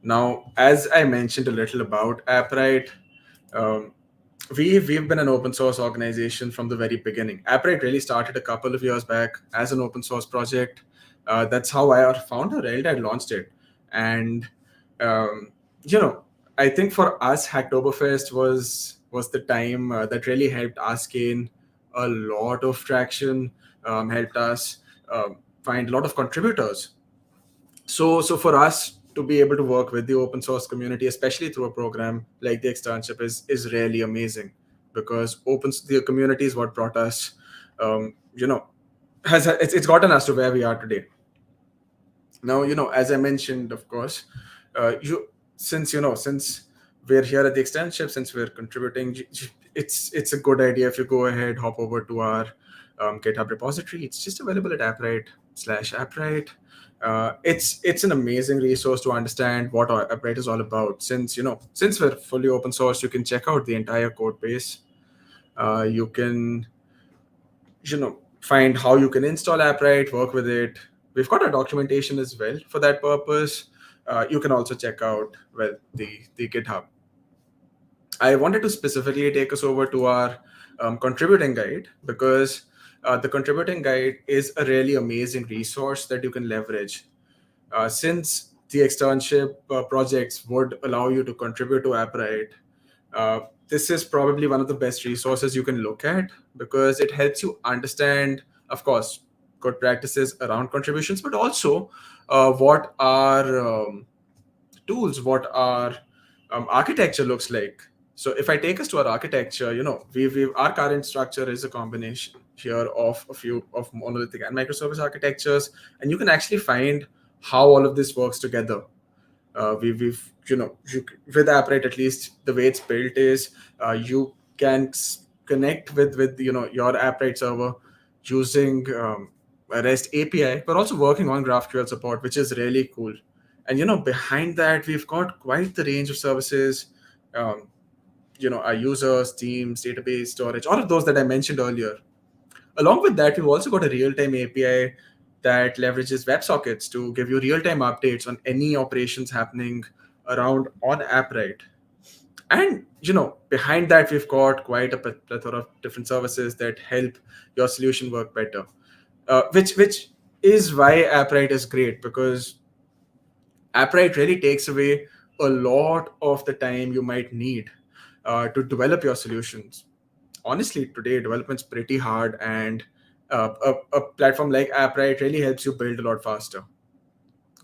Now, as I mentioned a little about Appwrite, um, we've been an open source organization from the very beginning. Appwrite really started a couple of years back as an open source project. That's how our founder Eldad launched it, and um, you know, I think for us, Hacktoberfest was the time that really helped us gain a lot of traction, helped us find a lot of contributors. So for us to be able to work with the open source community, especially through a program like the externship, is really amazing, because the community is what brought us, um, you know it's gotten us to where we are today. Now, as I mentioned, of course, you since we're here at the externship, since we're contributing, it's a good idea if you go ahead, hop over to our GitHub repository. It's just available at Appwrite/Appwrite. It's an amazing resource to understand what our Appwrite is all about. Since we're fully open source, you can check out the entire code base. You can find how you can install Appwrite, work with it. We've got a documentation as well for that purpose. You can also check out the GitHub. I wanted to specifically take us over to our contributing guide, because the contributing guide is a really amazing resource that you can leverage. Since the externship projects would allow you to contribute to Appwrite, this is probably one of the best resources you can look at, because it helps you understand, of course, good practices around contributions, but also what our tools, what our architecture looks like. So if I take us to our architecture, our current structure is a combination here of a few of monolithic and microservice architectures, and you can actually find how all of this works together. We've with Appwrite, at least the way it's built is, you can connect with your Appwrite server using a REST API. We're also working on GraphQL support, which is really cool. And behind that, we've got quite the range of services. Our users, teams, database, storage, all of those that I mentioned earlier. Along with that, we've also got a real-time API that leverages WebSockets to give you real-time updates on any operations happening around on Appwrite. And behind that, we've got quite a plethora of different services that help your solution work better. Which is why Appwrite is great, because Appwrite really takes away a lot of the time you might need to develop your solutions. Honestly, today development's pretty hard, and a platform like Appwrite really helps you build a lot faster.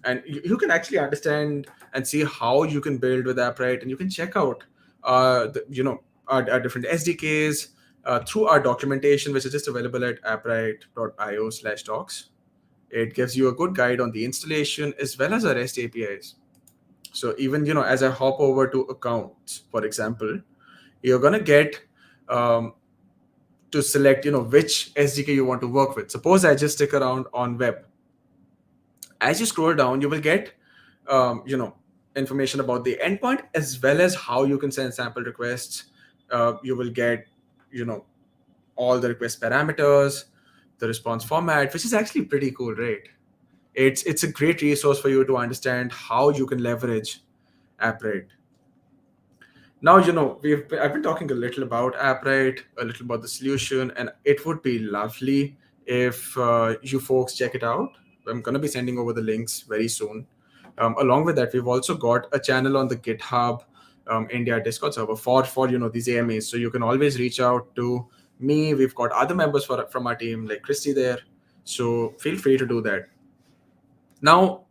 And you can actually understand and see how you can build with Appwrite, and you can check out our different SDKs through our documentation, which is just available at appwrite.io/docs. It gives you a good guide on the installation as well as our REST APIs. So even as I hop over to accounts, for example, you're gonna get to select which SDK you want to work with. Suppose I just stick around on web. As you scroll down, you will get information about the endpoint as well as how you can send sample requests. You will get all the request parameters, the response format, which is actually pretty cool, right? It's a great resource for you to understand how you can leverage Appwrite. Now, I've been talking a little about Appwrite, a little about the solution, and it would be lovely if you folks check it out. I'm going to be sending over the links very soon. Along with that, we've also got a channel on the GitHub India Discord server for these AMAs. So you can always reach out to me. We've got other members from our team like Christy there. So feel free to do that. Now,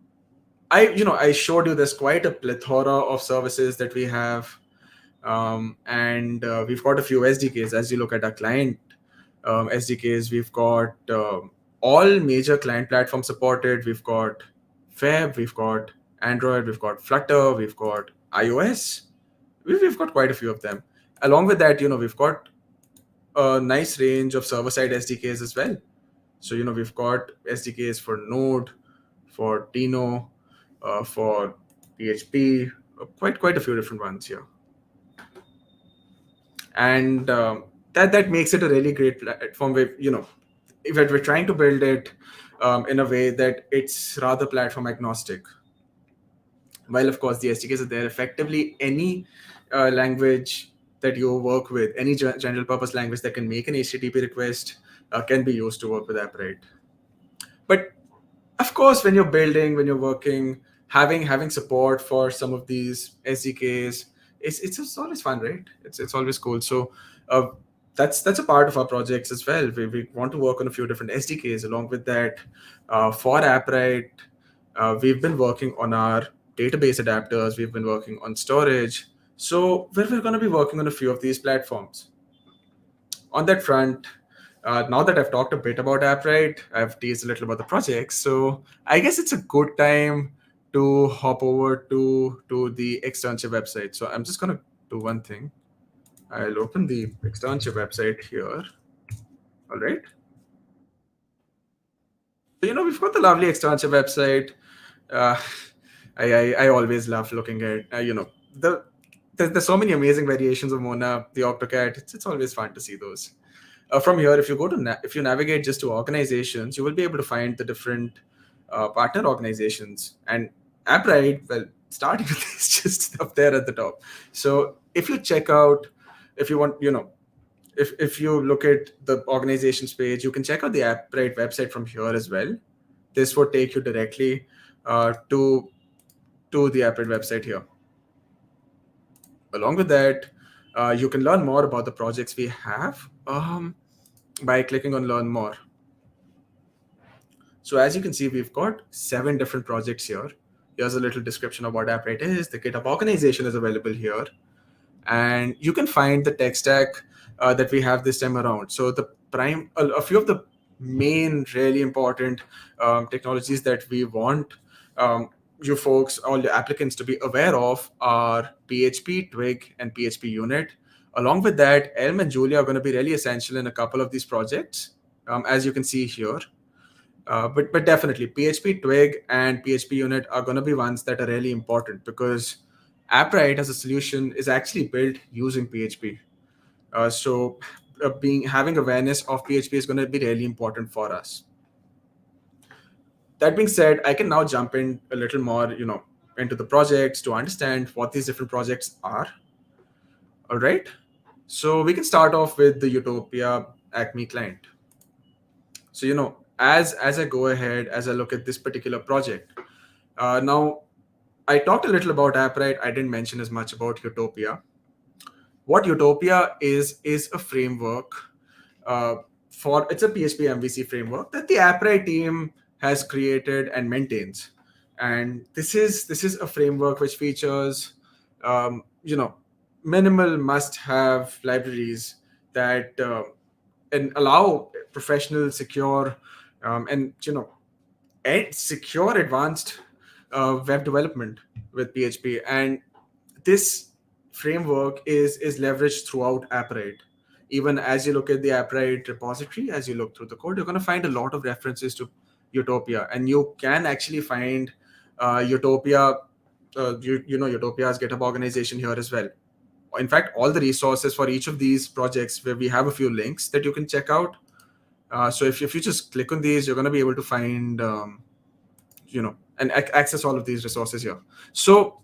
I showed you there's quite a plethora of services that we have. And we've got a few SDKs. As you look at our client SDKs, we've got all major client platforms supported. We've got Web, we've got Android, we've got Flutter, we've got iOS. We've got quite a few of them. Along with that, we've got a nice range of server-side SDKs as well. So, we've got SDKs for Node, for Dino, for PHP, quite a few different ones here. And that makes it a really great platform where, if we're trying to build it in a way that it's rather platform agnostic. While, of course, the SDKs are there, effectively any language that you work with, any general purpose language that can make an HTTP request can be used to work with Appwrite. But of course, when you're working, having support for some of these SDKs, it's always fun, right? It's always cool. So that's a part of our projects as well. We want to work on a few different SDKs. Along with that, for Appwrite, we've been working on our database adapters. We've been working on storage. So we're going to be working on a few of these platforms. On that front, now that I've talked a bit about Appwrite, I've teased a little about the project. So I guess it's a good time to hop over to the externship website. So I'm just going to do one thing. I'll open the externship website here. All right. So, we've got the lovely externship website. I always love looking at, there's so many amazing variations of Mona, the Octocat. It's always fun to see those. From here, if you navigate just to organizations, you will be able to find the different partner organizations. And Appwrite, well, starting with this, just up there at the top. So if you check out, if you want, if you look at the organizations page, you can check out the Appwrite website from here as well. This would take you directly to the Appwrite website here. Along with that, you can learn more about the projects we have by clicking on Learn More. So as you can see, we've got 7 different projects here. Here's a little description of what Appwrite is. The GitHub organization is available here. And you can find the tech stack that we have this time around. So a few of the main really important technologies that we want you folks, all the applicants, to be aware of are PHP, Twig, and PHP Unit. Along with that, Elm and Julia are going to be really essential in a couple of these projects, as you can see here. But definitely, PHP, Twig, and PHP Unit are going to be ones that are really important because Appwrite as a solution is actually built using PHP. So having awareness of PHP is going to be really important for us. That being said, I can now jump in a little more, into the projects to understand what these different projects are. All right. So we can start off with the Utopia Acme client. So, as I go ahead, as I look at this particular project, now I talked a little about Appwrite. I didn't mention as much about Utopia. What Utopia is a framework it's a PHP MVC framework that the Appwrite team has created and maintains. And this is a framework which features, minimal must-have libraries that and allow professional, secure, and secure advanced web development with PHP. And this framework is leveraged throughout Appwrite. Even as you look at the Appwrite repository, as you look through the code, you're going to find a lot of references to Utopia, and you can actually find Utopia, Utopia's GitHub organization here as well. In fact, all the resources for each of these projects, where we have a few links that you can check out. So if you just click on these, you're going to be able to find, and access all of these resources here. So,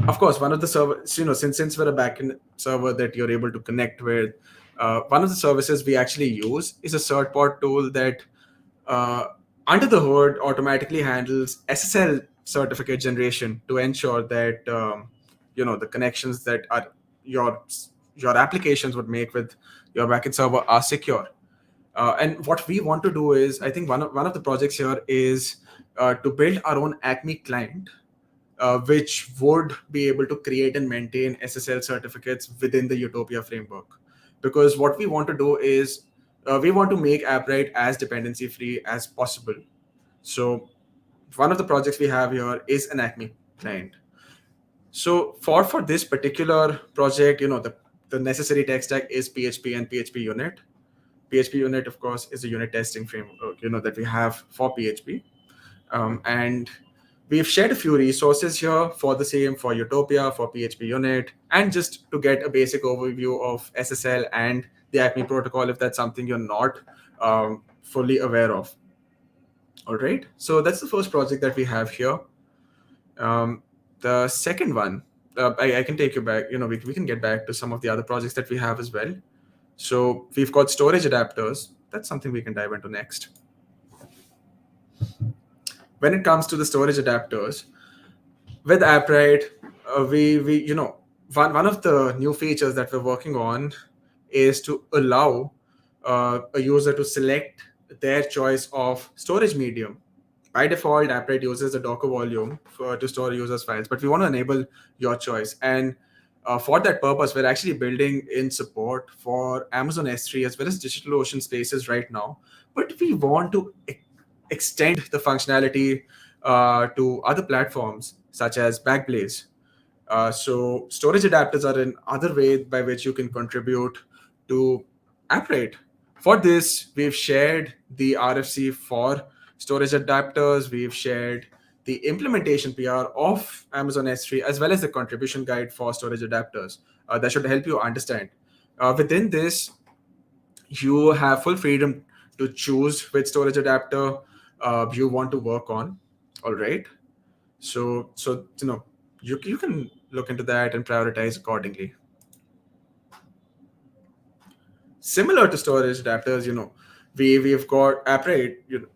of course, one of the servers, since we're a backend server that you're able to connect with, one of the services we actually use is a certbot tool that under the hood automatically handles SSL certificate generation to ensure that the connections that are your applications would make with your backend server are secure. And what we want to do is, I think one of the projects here is to build our own Acme client, which would be able to create and maintain SSL certificates within the Utopia framework. Because what we want to do is we want to make Appwrite as dependency free as possible. So one of the projects we have here is an Acme client. So for this particular project, the necessary tech stack is PHP and PHP Unit. PHP unit, of course, is a unit testing framework, that we have for PHP. And we've shared a few resources here for the same, for Utopia, for PHP unit, and just to get a basic overview of SSL and the Acme protocol, if that's something you're not fully aware of. All right, so that's the first project that we have here. The second one, I can take you back, we can get back to some of the other projects that we have as well. So we've got storage adapters. That's something we can dive into next. When it comes to the storage adapters, with Appwrite, one of the new features that we're working on is to allow a user to select their choice of storage medium. By default, Appwrite uses a Docker volume to store users' files, but we want to enable your choice. And for that purpose, we're actually building in support for Amazon S3 as well as DigitalOcean spaces right now. But we want to extend the functionality to other platforms such as Backblaze. So storage adapters are another way by which you can contribute to Appwrite. For this, we've shared the RFC for storage adapters. We've shared the implementation PR of Amazon S3 as well as the contribution guide for storage adapters. That should help you understand. Within this, you have full freedom to choose which storage adapter you want to work on. All right. So you can look into that and prioritize accordingly. Similar to storage adapters, we've got Appwrite.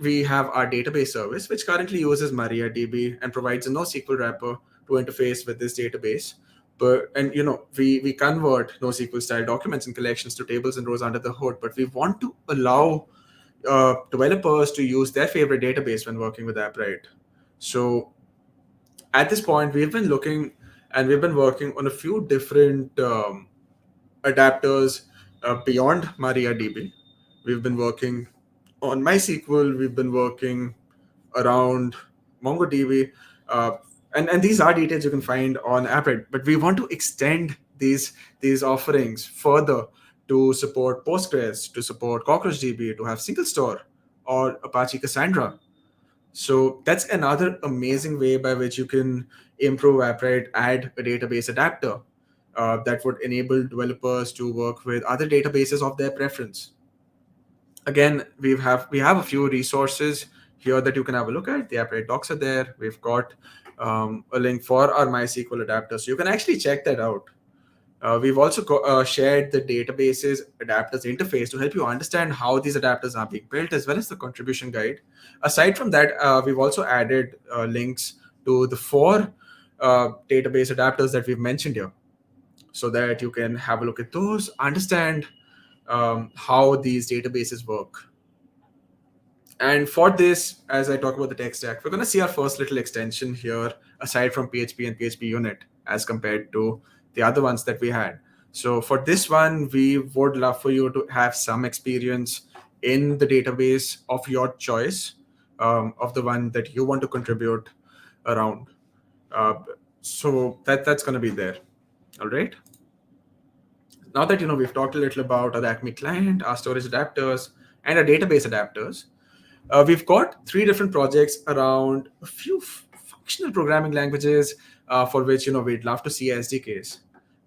We have our database service, which currently uses MariaDB and provides a NoSQL wrapper to interface with this database. We convert NoSQL style documents and collections to tables and rows under the hood, but we want to allow developers to use their favorite database when working with Appwrite. So at this point, we've been looking and we've been working on a few different adapters beyond MariaDB. We've been working on MySQL. We've been working around MongoDB. And these are details you can find on Appwrite. But we want to extend these offerings further to support Postgres, to support CockroachDB, to have single store or Apache Cassandra. So that's another amazing way by which you can improve Appwrite, add a database adapter that would enable developers to work with other databases of their preference. Again, we have a few resources here that you can have a look at. The Appwrite docs are there. We've got a link for our MySQL adapter, so you can actually check that out. We've also shared the databases adapters interface to help you understand how these adapters are being built, as well as the contribution guide. Aside from that, we've also added links to the 4 database adapters that we've mentioned here, so that you can have a look at those, understand how these databases work. And for this, as I talk about the tech stack, we're going to see our first little extension here, aside from PHP and PHP unit, as compared to the other ones that we had. So for this one, we would love for you to have some experience in the database of your choice, of the one that you want to contribute around. So that's going to be there. All right. Now that we've talked a little about our Acme client, our storage adapters, and our database adapters, we've got 3 different projects around a few functional programming languages for which we'd love to see SDKs.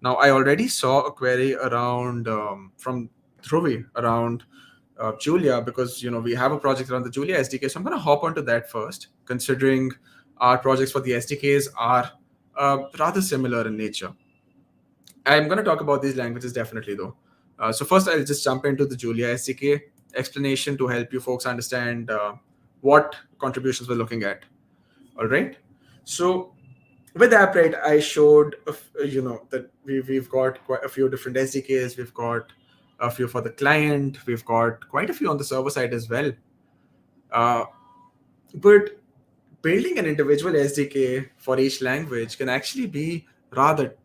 Now, I already saw a query around from Dhruvi around Julia, because we have a project around the Julia SDK. So I'm going to hop onto that first, considering our projects for the SDKs are rather similar in nature. I'm going to talk about these languages definitely, though. So first, I'll just jump into the Julia SDK explanation to help you folks understand what contributions we're looking at. All right. So with Appwrite, I showed that we've got quite a few different SDKs. We've got a few for the client. We've got quite a few on the server side as well. But building an individual SDK for each language can actually be rather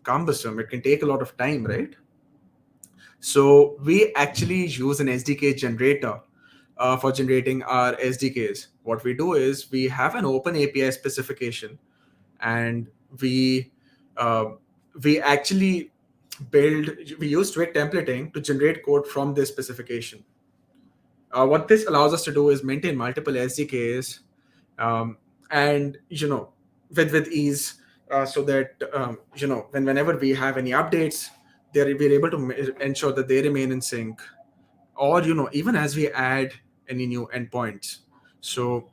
cumbersome. It can take a lot of time, right? So we actually use an SDK generator for generating our SDKs. What we do is we have an open API specification, and we actually we use Twig templating to generate code from this specification. What this allows us to do is maintain multiple SDKs, and with ease, so that whenever we have any updates, we're able to ensure that they remain in sync, or even as we add any new endpoints. So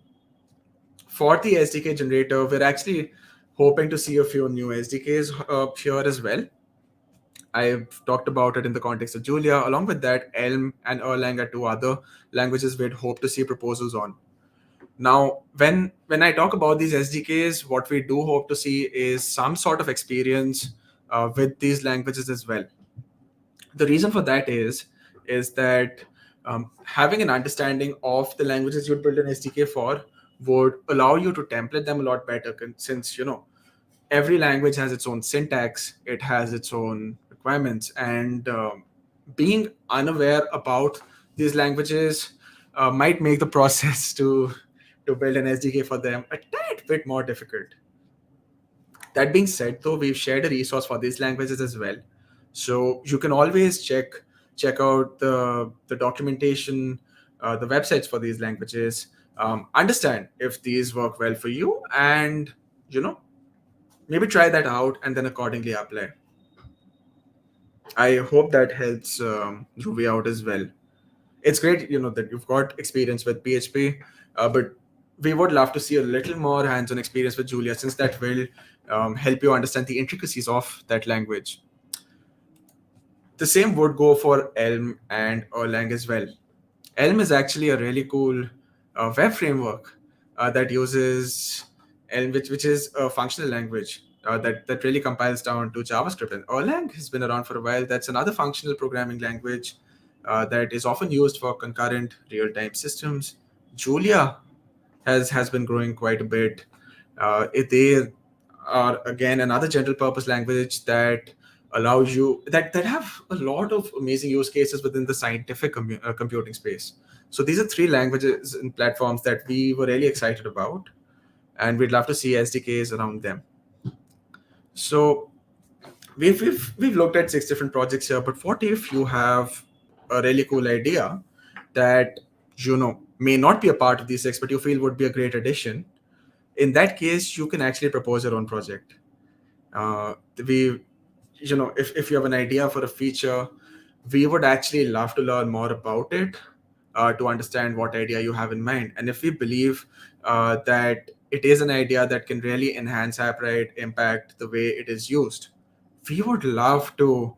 for the SDK generator, we're actually hoping to see a few new SDKs here as well. I've talked about it in the context of Julia. Along with that, Elm and Erlang are two other languages we'd hope to see proposals on. Now, when I talk about these SDKs, what we do hope to see is some sort of experience with these languages as well. The reason for that is that having an understanding of the languages you'd build an SDK for would allow you to template them a lot better, since every language has its own syntax, it has its own requirements, and being unaware about these languages might make the process to build an SDK for them a tad bit more difficult. That being said, though, we've shared a resource for these languages as well, so you can always check out the documentation, the websites for these languages, understand if these work well for you, and maybe try that out and then accordingly apply. I hope that helps Ruby out as well. It's great, that you've got experience with PHP, but we would love to see a little more hands-on experience with Julia, since that will help you understand the intricacies of that language. The same would go for Elm and Erlang as well. Elm is actually a really cool web framework that uses Elm, which is a functional language that really compiles down to JavaScript. And Erlang has been around for a while. That's another functional programming language that is often used for concurrent real-time systems. Julia has been growing quite a bit. They are, again, another general purpose language that allows you that have a lot of amazing use cases within the scientific computing space. So these are three languages and platforms that we were really excited about, and we'd love to see SDKs around them. So we've looked at 6 different projects here, but what if you have a really cool idea that may not be a part of these 6, but you feel would be a great addition? In that case, you can actually propose your own project. If you have an idea for a feature, we would actually love to learn more about it, to understand what idea you have in mind. And if we believe that it is an idea that can really enhance Appwrite, impact the way it is used, we would love to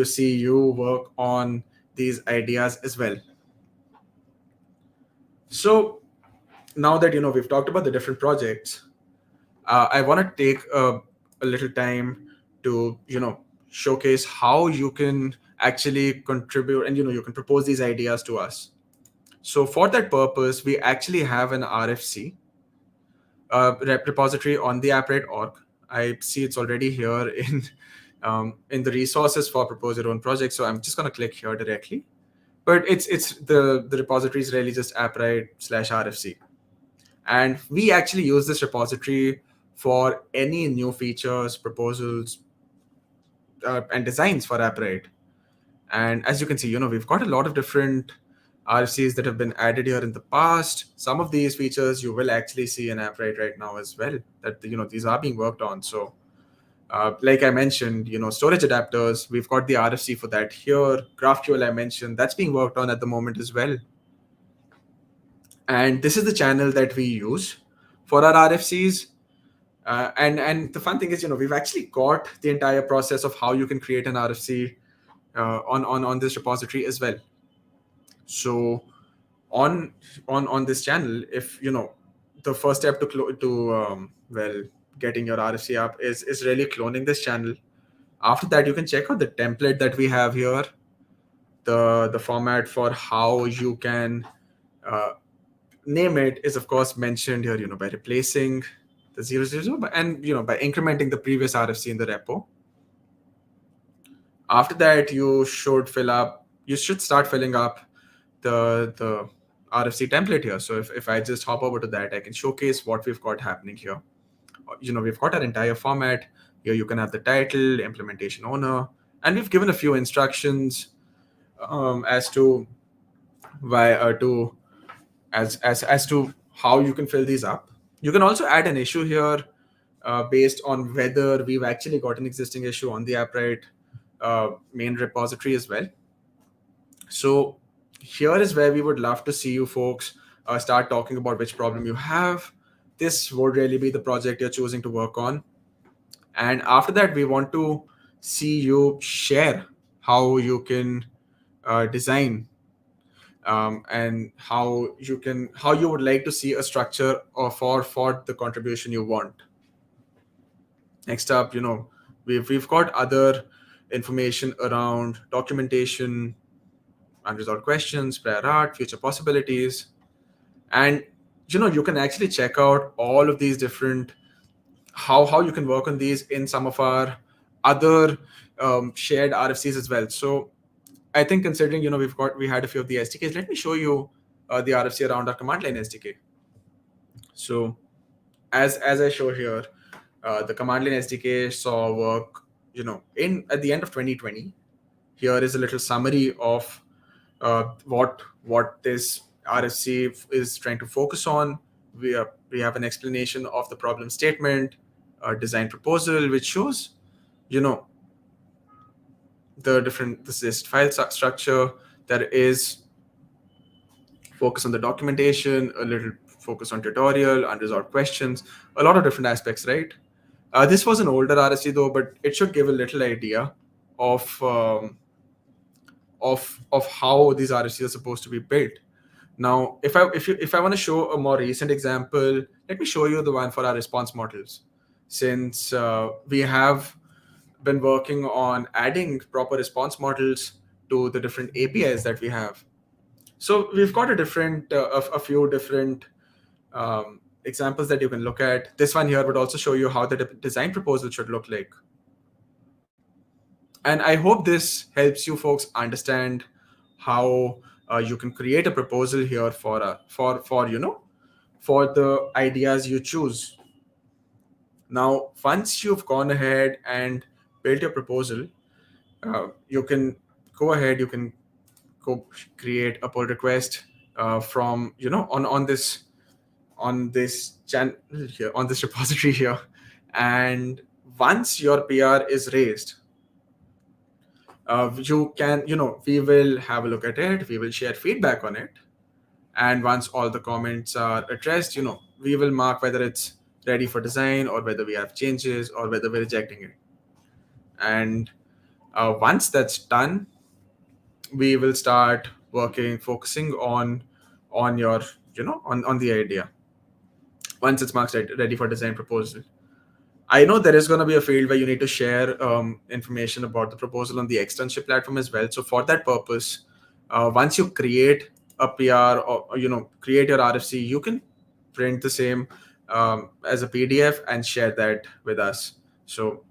see you work on these ideas as well. So now that we've talked about the different projects, I want to take a little time to showcase how you can actually contribute, and you can propose these ideas to us. So for that purpose, we actually have an RFC repository on the Appwrite org. I see it's already here in the resources for propose your own project. So I'm just going to click here directly. But it's the repository is really just Appwrite/RFC. And we actually use this repository for any new features, proposals, and designs for Appwrite. And as you can see, we've got a lot of different RFCs that have been added here in the past. Some of these features you will actually see in Appwrite right now as well, that these are being worked on. So like I mentioned, storage adapters, we've got the RFC for that here. GraphQL I mentioned, that's being worked on at the moment as well. And this is the channel that we use for our RFCs. And the fun thing is, we've actually got the entire process of how you can create an RFC on this repository as well. So on this channel, if the first step to getting your RFC up is really cloning this channel. After that, you can check out the template that we have here, the format for how you can name it is of course mentioned here, by replacing the 000 and by incrementing the previous RFC in the repo. After that, you should start filling up the RFC template here. So if I just hop over to that, I can showcase what we've got happening here. We've got our entire format here. You can have the title, implementation owner, and we've given a few instructions as to why as to how you can fill these up. You can also add an issue here based on whether we've actually got an existing issue on the Appwrite main repository as well. So here is where we would love to see you folks start talking about which problem you have. This would really be the project you're choosing to work on. And after that, we want to see you share how you can design and how you would like to see a structure for the contribution you want. Next up, we've got other information around documentation, unresolved questions, prior art, future possibilities, and you can actually check out all of these different how you can work on these in some of our other shared RFCs as well. So I think considering we had a few of the SDKs, let me show you the RFC around our command line SDK. So as I show here, the command line SDK saw work at the end of 2020. Here is a little summary of what this RFC is trying to focus on. We have an explanation of the problem statement, a design proposal, which shows this file structure. There is focus on the documentation, a little focus on tutorial, unresolved questions, a lot of different aspects, right? This was an older RFC though, but it should give a little idea of how these RFCs are supposed to be built. Now, if I want to show a more recent example, let me show you the one for our response models. Since we have been working on adding proper response models to the different APIs that we have. So we've got a few different examples that you can look at. This one here would also show you how the design proposal should look like. And I hope this helps you folks understand how you can create a proposal here for the ideas you choose. Now, once you've gone ahead and built your proposal, you can go ahead. You can go create a pull request from on this channel here, on this repository here, and once your PR is raised, you can we will have a look at it. We will share feedback on it, and once all the comments are addressed, we will mark whether it's ready for design or whether we have changes or whether we're rejecting it. And once that's done, we will start focusing on your on the idea. Once it's marked ready for design proposal, I know there is going to be a field where you need to share information about the proposal on the externship platform as well. So for that purpose, once you create a PR or create your RFC, you can print the same as a PDF and share that with us. So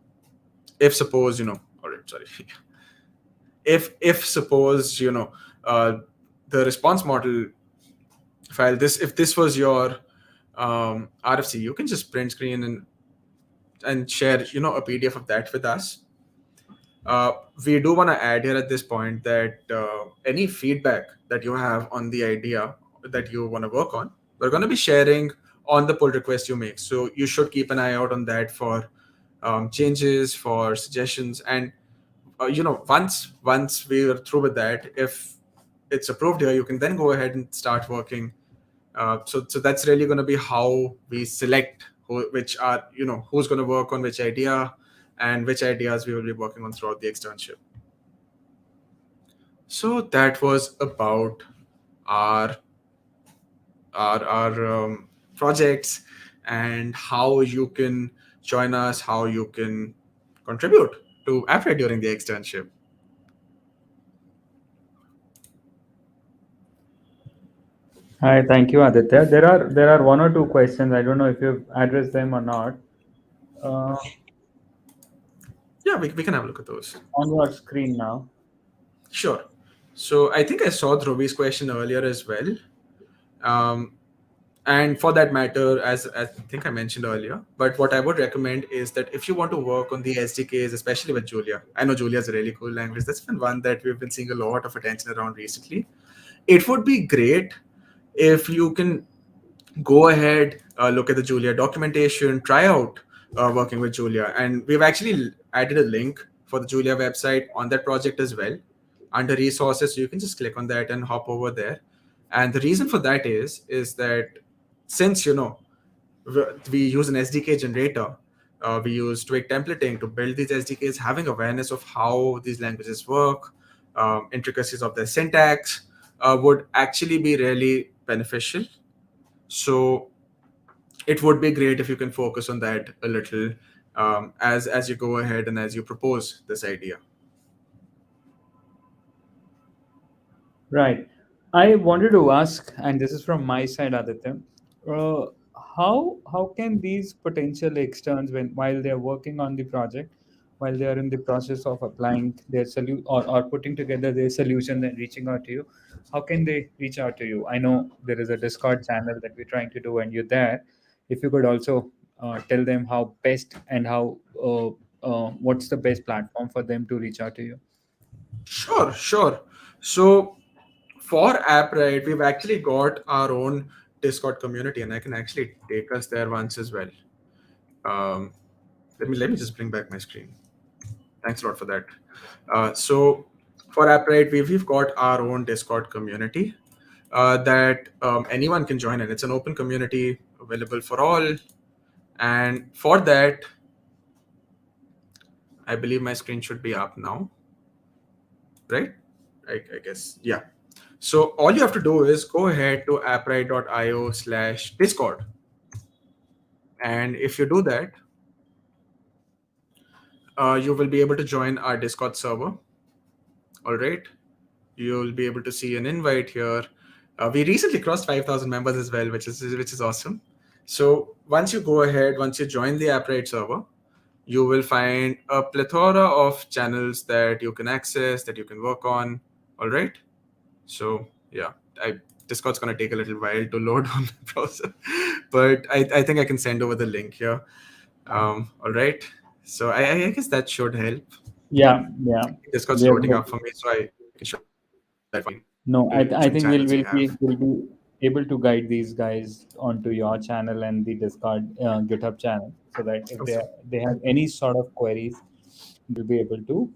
if suppose if suppose the response model file, if this was your RFC, you can just print screen and share a PDF of that with us. We do want to add here at this point that any feedback that you have on the idea that you want to work on, we're going to be sharing on the pull request you make. So you should keep an eye out on that for changes, for suggestions, and once we are through with that, if it's approved here, you can then go ahead and start working. So that's really going to be how we select who's going to work on which idea and which ideas we will be working on throughout the externship. So that was about our projects and how you can join us, how you can contribute to Appwrite during the externship. Hi, thank you, Aditya. There are one or two questions. I don't know if you've addressed them or not. Yeah, we can have a look at those. On your screen now. Sure. So I think I saw Dhruvi's question earlier as well. And for that matter, as I think I mentioned earlier, but what I would recommend is that if you want to work on the SDKs, especially with Julia, I know Julia is a really cool language. That's been one that we've been seeing a lot of attention around recently. It would be great if you can go ahead, look at the Julia documentation, try out working with Julia. And we've actually added a link for the Julia website on that project as well. Under resources, so you can just click on that and hop over there. And the reason for that is that since we use an SDK generator, we use Twig templating to build these SDKs, having awareness of how these languages work, intricacies of their syntax, would actually be really beneficial. So it would be great if you can focus on that a little, as you go ahead and as you propose this idea. Right. I wanted to ask, and this is from my side, Aditya. Uh, how can these potential externs, while they are working on the project, while they are in the process of applying their or putting together their solution and reaching out to you, how can they reach out to you? I know there is a Discord channel that we're trying to do, and you're there. If you could also tell them how best and how what's the best platform for them to reach out to you. Sure. So for Appwrite, we've actually got our own Discord community, and I can actually take us there once as well. Um, let me just bring back my screen. Thanks a lot for that. So for Appwrite, we've got our own Discord community that anyone can join in. It's an open community available for all. And for that, I believe my screen should be up now, right? I guess, yeah. So all you have to do is go ahead to appwrite.io/Discord. And if you do that, you will be able to join our Discord server. All right. You'll be able to see an invite here. We recently crossed 5,000 members as well, which is awesome. So once you go ahead, once you join the Appwrite server, you will find a plethora of channels that you can access, that you can work on. All right. So yeah, Discord's gonna take a little while to load on the browser, but I think I can send over the link here. All right. So I guess that should help. Yeah. Discord's We are loading up for me, so I can show that for you. No, I Different think we'll channels we we'll have. be able to guide these guys onto your channel and the Discord GitHub channel, so that if they have any sort of queries, we'll be able to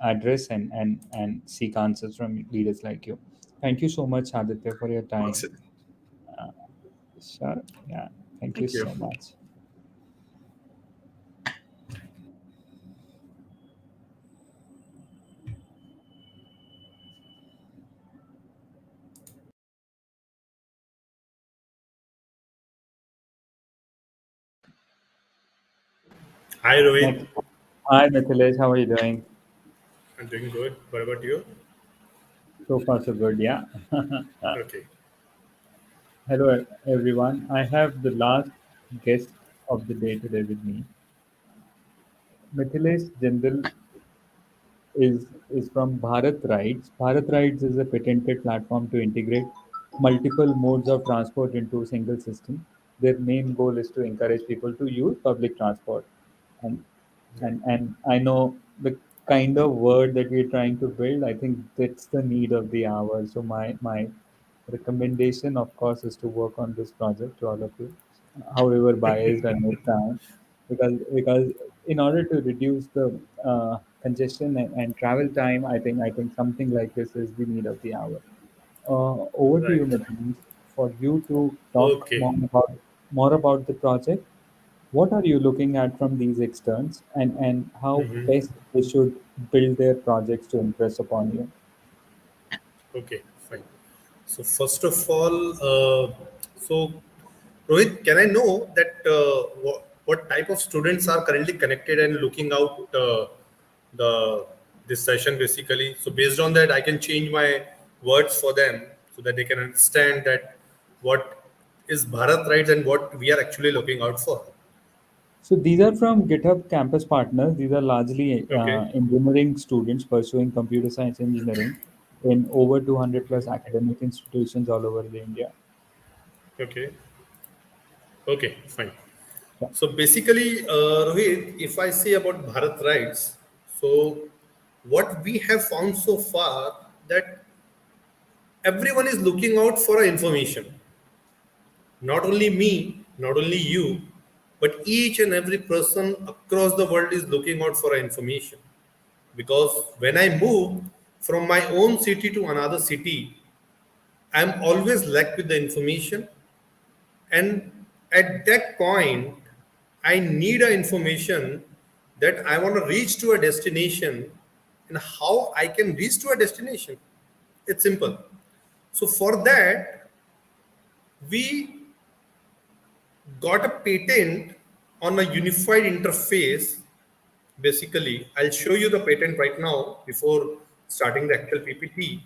address and seek answers from leaders like you. Thank you so much, Aditya, for your time. Awesome. Sure. Yeah. Thank you Thank you. so much. Hi Rohit, Next. Hi, Mithilesh. How are you doing? I'm doing good. What about you? So far, so good. Yeah. Okay. Hello, everyone. I have the last guest of the day today with me. Mithilesh Jindal is from Bharat Rides. Bharat Rides is a patented platform to integrate multiple modes of transport into a single system. Their main goal is to encourage people to use public transport. And and I know the kind of word that we're trying to build, I think that's the need of the hour. So my recommendation, of course, is to work on this project to all of you, however biased I may sound, because in order to reduce the congestion and travel time, I think something like this is the need of the hour. Over to Right. you, Mithilesh, for you to talk Okay. more about the project. What are you looking at from these externs, and how hmm best they should build their projects to impress upon you? Okay. Fine. So first of all, so Rohit, can I know that what type of students are currently connected and looking out the this session basically? So based on that, I can change my words for them so that they can understand that what is Bharat Rights and what we are actually looking out for. So these are from GitHub campus partners. These are largely Okay. engineering students pursuing computer science engineering in over 200 Okay. plus academic institutions all over the India. Okay. Okay, fine. So basically, Rohit, if I say about Bharat rights, so what we have found so far that everyone is looking out for information. Not only me, not only you, but each and every person across the world is looking out for information. Because when I move from my own city to another city, I'm always lack with the information, and at that point, I need a information that I want to reach to a destination and how I can reach to a destination. It's simple. So for that, we got a patent on a unified interface. Basically, I'll show you the patent right now before starting the actual PPT.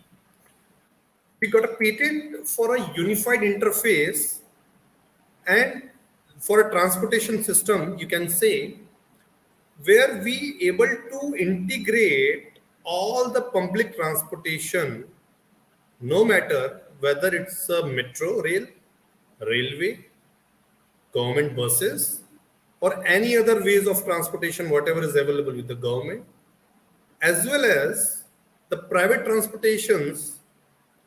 We got a patent for a unified interface and for a transportation system, you can say, where we able to integrate all the public transportation, no matter whether it's a metro rail, railway, government buses, or any other ways of transportation, whatever is available with the government, as well as the private transportations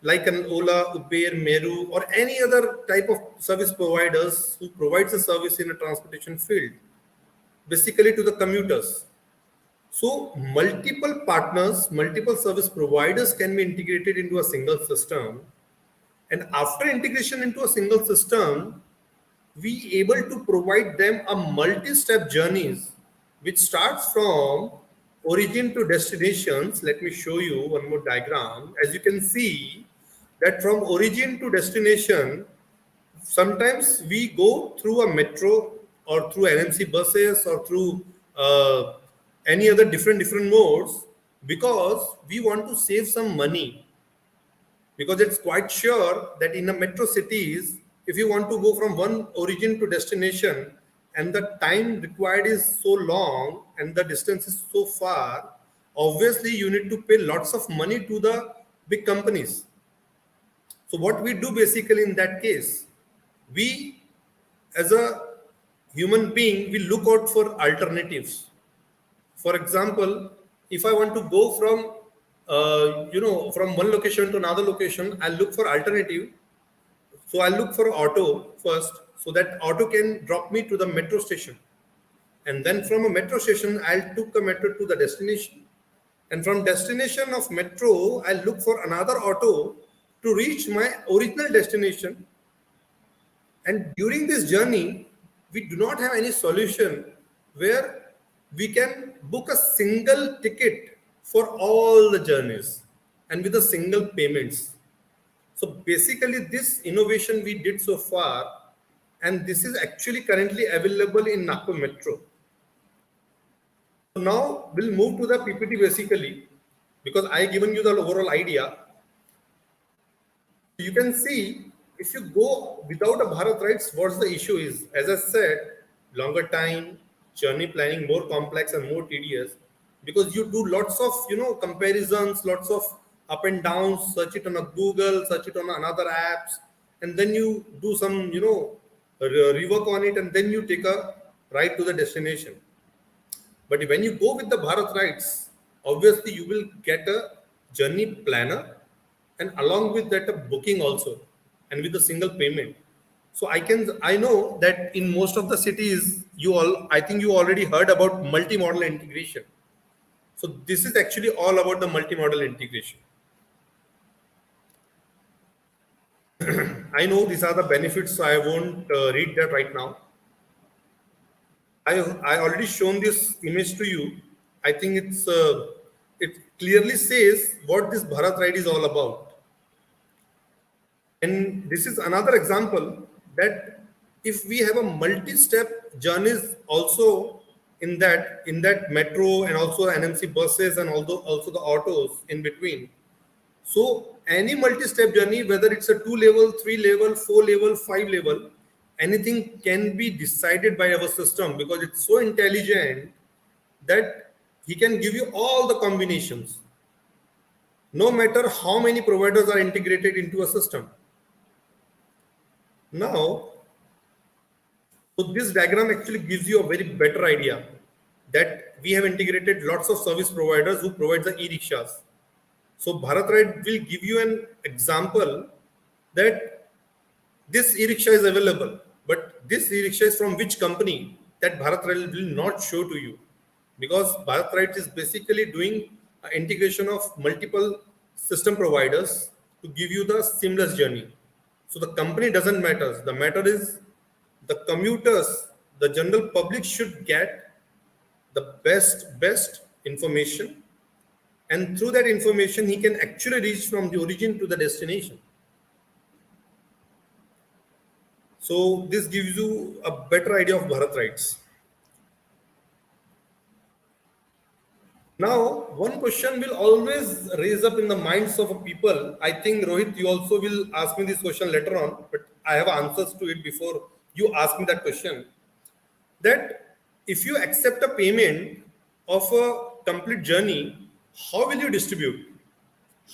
like an Ola, Uber, Meru, or any other type of service providers who provides a service in a transportation field, basically to the commuters. So multiple partners, multiple service providers can be integrated into a single system. And after integration into a single system, we able to provide them a multi-step journeys which starts from origin to destinations. Let me show you one more diagram. As you can see that from origin to destination, sometimes we go through a metro or through NMC buses or through any other different modes because we want to save some money, because it's quite sure that in the metro cities, if you want to go from one origin to destination and the time required is so long and the distance is so far, obviously you need to pay lots of money to the big companies. So what we do basically in that case, we as a human being, we look out for alternatives. For example, if I want to go from from one location to another location, I'll look for alternative. So I'll look for auto first, so that auto can drop me to the metro station. And then from a metro station, I'll took a metro to the destination. And from destination of metro, I'll look for another auto to reach my original destination. And during this journey, we do not have any solution where we can book a single ticket for all the journeys and with a single payments. So basically this innovation we did so far, and this is actually currently available in Nagpur Metro. So now we'll move to the PPT basically, because I given you the overall idea. You can see if you go without a Bharat rights, what's the issue is, as I said, longer time, journey planning more complex and more tedious, because you do lots of comparisons, lots of up and downs, search it on a Google, search it on another apps, and then you do some rework on it, and then you take a ride to the destination. But when you go with the Bharat rights, obviously you will get a journey planner, and along with that a booking also, and with a single payment. So I know that in most of the cities, I think you already heard about multi-modal integration. So this is actually all about the multi-modal integration. I know these are the benefits, so I won't read that right now. I already shown this image to you. I think it clearly says what this Bharat ride is all about. And this is another example that if we have a multi-step journeys also in that metro, and also NMC buses, and also the autos in between. So any multi-step journey, whether it's a 2-level, 3-level, 4-level, 5-level, anything can be decided by our system, because it's so intelligent that he can give you all the combinations, no matter how many providers are integrated into a system. Now, So this diagram actually gives you a very better idea that we have integrated lots of service providers who provide the e-rickshaws. So Bharat will give you an example that this e-rickshaw is available, but this e-rickshaw is from which company, that Bharat will not show to you, because Bharat is basically doing an integration of multiple system providers to give you the seamless journey. So the company doesn't matter. The matter is the commuters, the general public should get the best information, and through that information he can actually reach from the origin to the destination. So this gives you a better idea of Bharat rights. Now, one question will always raise up in the minds of people. I think Rohit, you also will ask me this question later on, but I have answers to it before you ask me that question. That if you accept a payment of a complete journey, how will you distribute?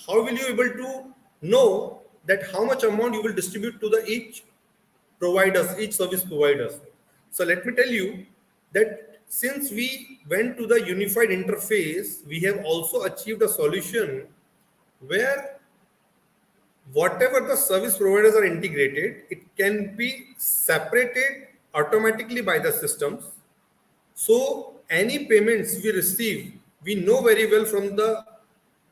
How will you able to know that how much amount you will distribute to the each providers, each service providers? So let me tell you that since we went to the unified interface, we have also achieved a solution where whatever the service providers are integrated, it can be separated automatically by the systems. So any payments we receive, we know very well from the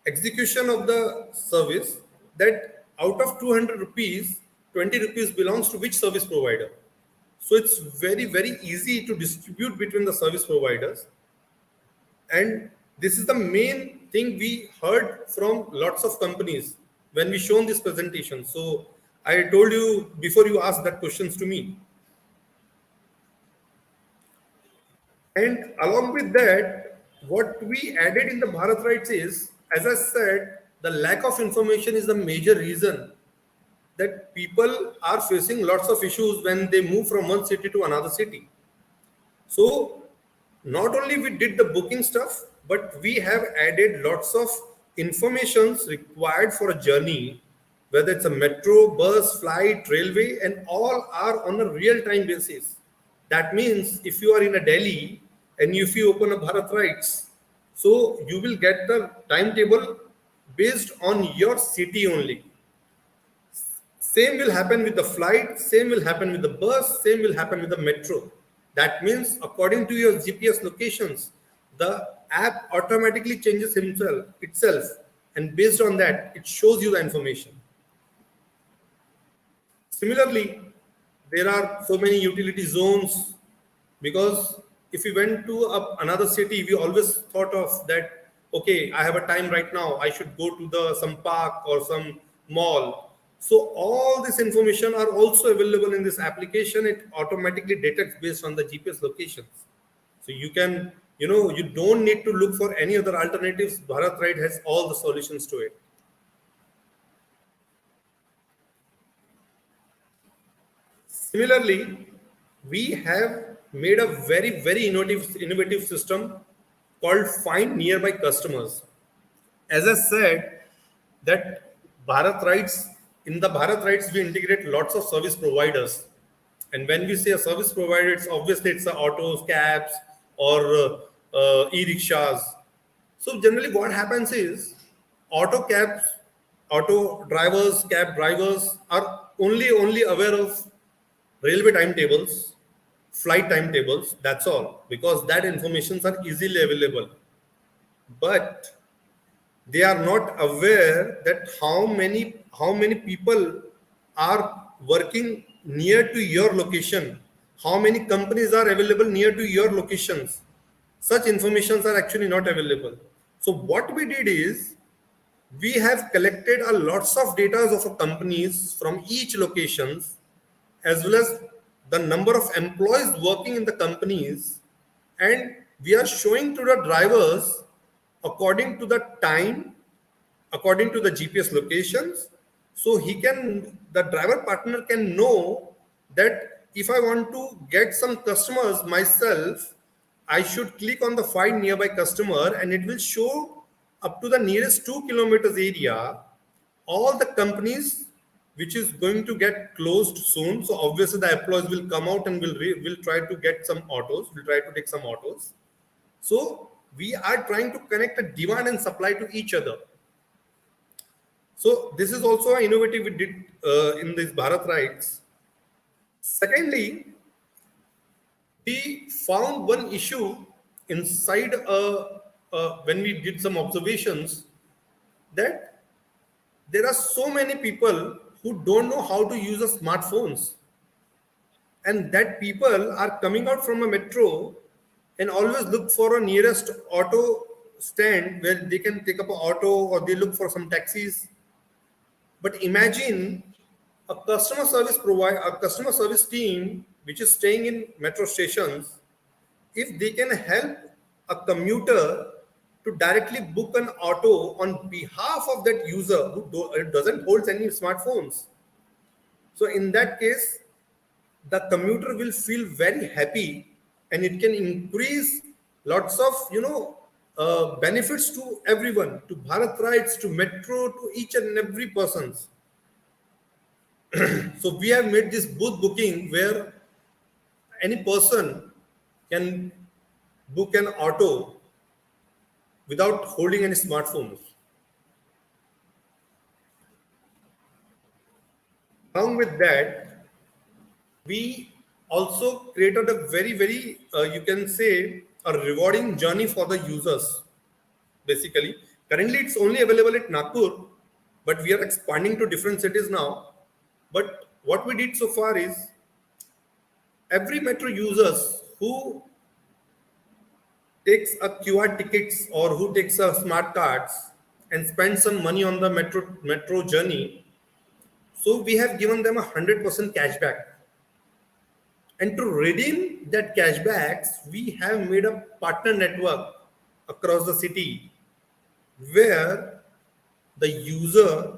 execution of the service that out of 200 rupees, 20 rupees belongs to which service provider. So it's very easy to distribute between the service providers. And this is the main thing we heard from lots of companies when we shown this presentation. So I told you before you asked that questions to me. And along with that, what we added in the Bharat rights is, as I said, the lack of information is the major reason that people are facing lots of issues when they move from one city to another city. So not only we did the booking stuff, but we have added lots of informations required for a journey, whether it's a metro, bus, flight, railway, and all are on a real-time basis. That means if you are in a Delhi and if you open a Bharat rights, so you will get the timetable based on your city only. Same will happen with the flight, same will happen with the bus, same will happen with the metro. That means according to your GPS locations, the app automatically changes itself, and based on that, it shows you the information. Similarly, there are so many utility zones, because if we went to another city, we always thought of that, okay, I have a time right now, I should go to some park or some mall. So all this information are also available in this application. It automatically detects based on the GPS locations. So you can, you don't need to look for any other alternatives. Bharat Ride has all the solutions to it. Similarly, we have made a very innovative system called Find Nearby Customers. As I said, that Bharat Rides, in the Bharat Rides, we integrate lots of service providers. And when we say a service provider, it's obviously it's autos, cabs, or e-rickshaws. So generally what happens is auto drivers, cab drivers are only aware of railway timetables, flight timetables, that's all, because that informations are easily available. But they are not aware that how many people are working near to your location, how many companies are available near to your locations. Such informations are actually not available. So what we did is we have collected a lots of data of companies from each locations, as well as the number of employees working in the companies, and we are showing to the drivers according to the time, according to the GPS locations. So the driver partner can know that if I want to get some customers myself, I should click on the Find Nearby Customer, and it will show up to the nearest 2 kilometers area all the companies which is going to get closed soon. So obviously the employees will come out and will try to get some autos. We'll try to take some autos. So we are trying to connect the demand and supply to each other. So this is also an innovative we did in these Bharat rights. Secondly, we found one issue inside when we did some observations, that there are so many people who don't know how to use a smartphones, and that people are coming out from a metro and always look for a nearest auto stand where they can take up an auto, or they look for some taxis. But imagine a customer service team which is staying in metro stations, if they can help a commuter to directly book an auto on behalf of that user who doesn't hold any smartphones. So in that case, the commuter will feel very happy, and it can increase lots of benefits to everyone, to Bharat rights, to metro, to each and every persons. So we have made this booth booking where any person can book an auto without holding any smartphones. Along with that, we also created a very, you can say, a rewarding journey for the users. Basically, currently it's only available at Nagpur, but we are expanding to different cities now. But what we did so far is, every metro users who takes a QR tickets or who takes a smart cards and spends some money on the metro journey, so we have given them 100% cashback. And to redeem that cashbacks, we have made a partner network across the city where the user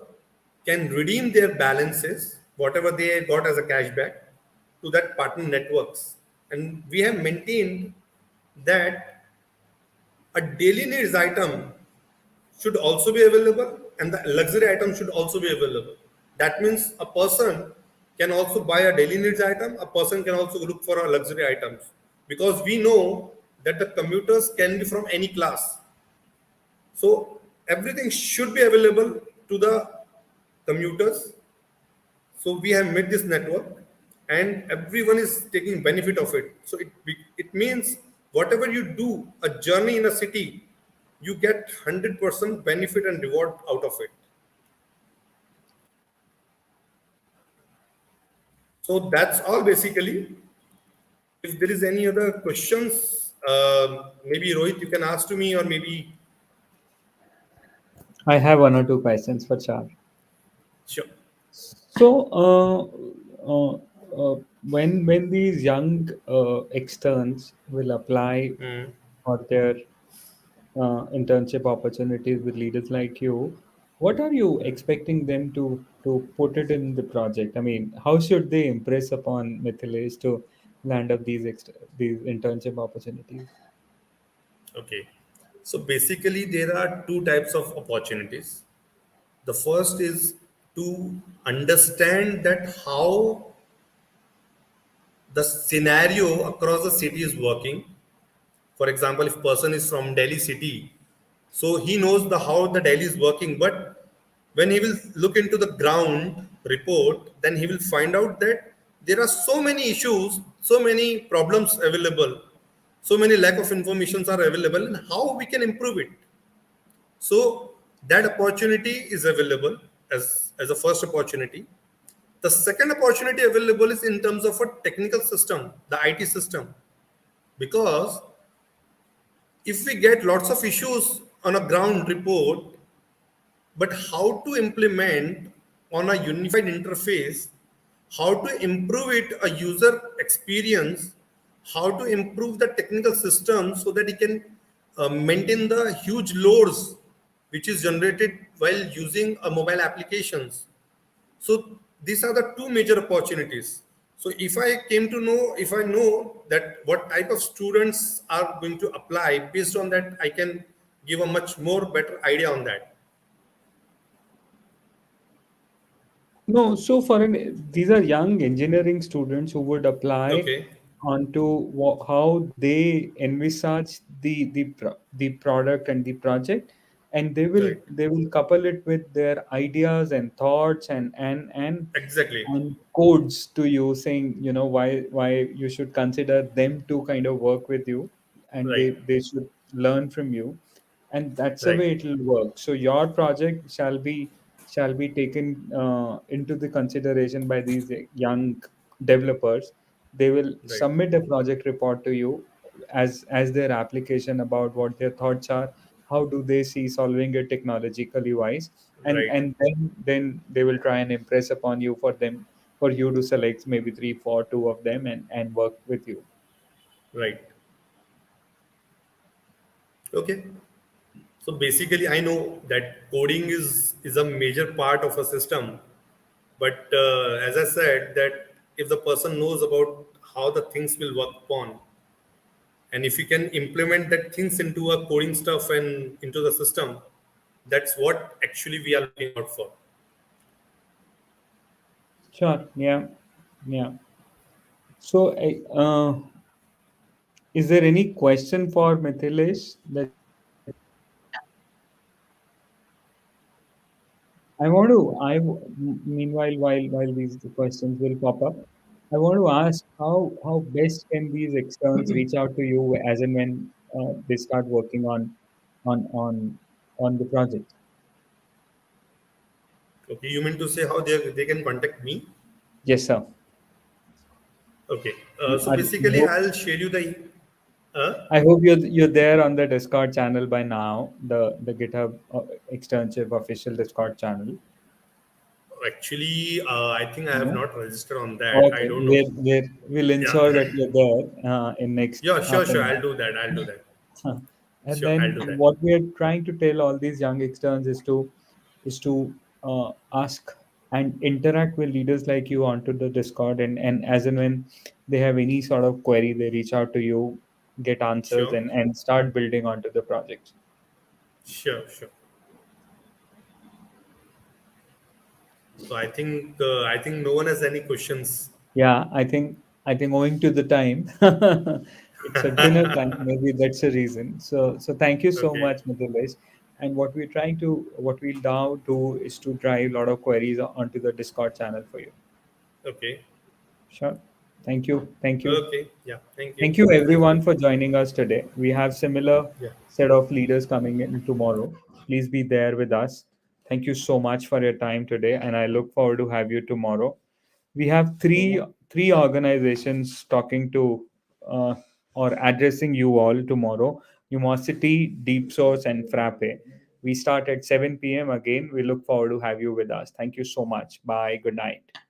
can redeem their balances, whatever they got as a cashback, to that partner networks. And we have maintained that a daily needs item should also be available, and the luxury item should also be available. That means a person can also buy a daily needs item, a person can also look for a luxury items, because we know that the commuters can be from any class. So everything should be available to the commuters. So we have made this network, and everyone is taking benefit of it. So it means whatever you do, a journey in a city, you get 100% benefit and reward out of it. So that's all basically. If there is any other questions, maybe Rohit, you can ask to me, or maybe. I have one or two questions for Char. Sure. So, when these young externs will apply for their internship opportunities with leaders like you, what are you expecting them to put it in the project? I mean, how should they impress upon Mithilesh to land up these internship opportunities? Okay. So basically, there are two types of opportunities. The first is to understand that how the scenario across the city is working. For example, if person is from Delhi city, so he knows how the Delhi is working, but when he will look into the ground report, then he will find out that there are so many issues, so many problems available, so many lack of informations are available, and how we can improve it. So that opportunity is available as a first opportunity. The second opportunity available is in terms of a technical system, the IT system, because if we get lots of issues on a ground report, but how to implement on a unified interface, how to improve it, a user experience, how to improve the technical system so that it can maintain the huge loads which is generated while using a mobile applications. So these are the two major opportunities. So if I know that what type of students are going to apply, based on that, I can give a much more better idea on that. No, so for these are young engineering students who would apply Okay. onto how they envisage the product and the project, and Right. they will couple it with their ideas and thoughts Exactly. and codes to you, saying, why you should consider them to kind of work with you, and Right. they should learn from you, and that's the Right. way it will work. So your project shall be taken into the consideration by these young developers. They will Right. submit a project report to you as their application about what their thoughts are, how do they see solving it technologically wise, and Right. then they will try and impress upon you for you to select maybe three, four, two of them and work with you. Right. Okay. So basically, I know that coding is a major part of a system. But as I said, that if the person knows about how the things will work upon, and if you can implement that things into a coding stuff and into the system, that's what actually we are looking out for. Sure. Yeah. Yeah. So, is there any question for Mithilesh that I want to? Meanwhile, while these questions will pop up, I want to ask how best can these externs reach out to you as and when they start working on on on the project? Okay, you mean to say how they can contact me? Yes, sir. Okay, so I basically, hope I'll share you the. I hope you're there on the Discord channel by now, the GitHub Externship official Discord channel. Actually, I think I have No? not registered on that. I Okay, don't know. we'll Yeah, ensure that you're there in next yeah, half sure, an sure. I'll hour. do that. I'll do that. Huh. And Sure, I'll then do that. what we are trying to tell all these young externs is to ask and interact with leaders like you onto the Discord, and as and when they have any sort of query, they reach out to you, get answers, Sure, and start building onto the project. sure, sure. So I think no one has any questions. Yeah, I think owing to the time, it's a dinner time. Maybe that's a reason. So thank you so Okay, much, Mithilesh. And what we'll now do is to drive a lot of queries onto the Discord channel for you. okay, Sure. Thank you. Thank you. okay. Yeah, thank you. Thank you Thank everyone you. for joining us today. We have similar Yeah, set of leaders coming in tomorrow. Please be there with us. Thank you so much for your time today, and I look forward to have you tomorrow. We have three organizations talking to uh, or addressing you all tomorrow: Umosity, Deep Source, and Frappe. We start at 7 p.m. again. We look forward to have you with us. Thank you so much. Bye. Good night.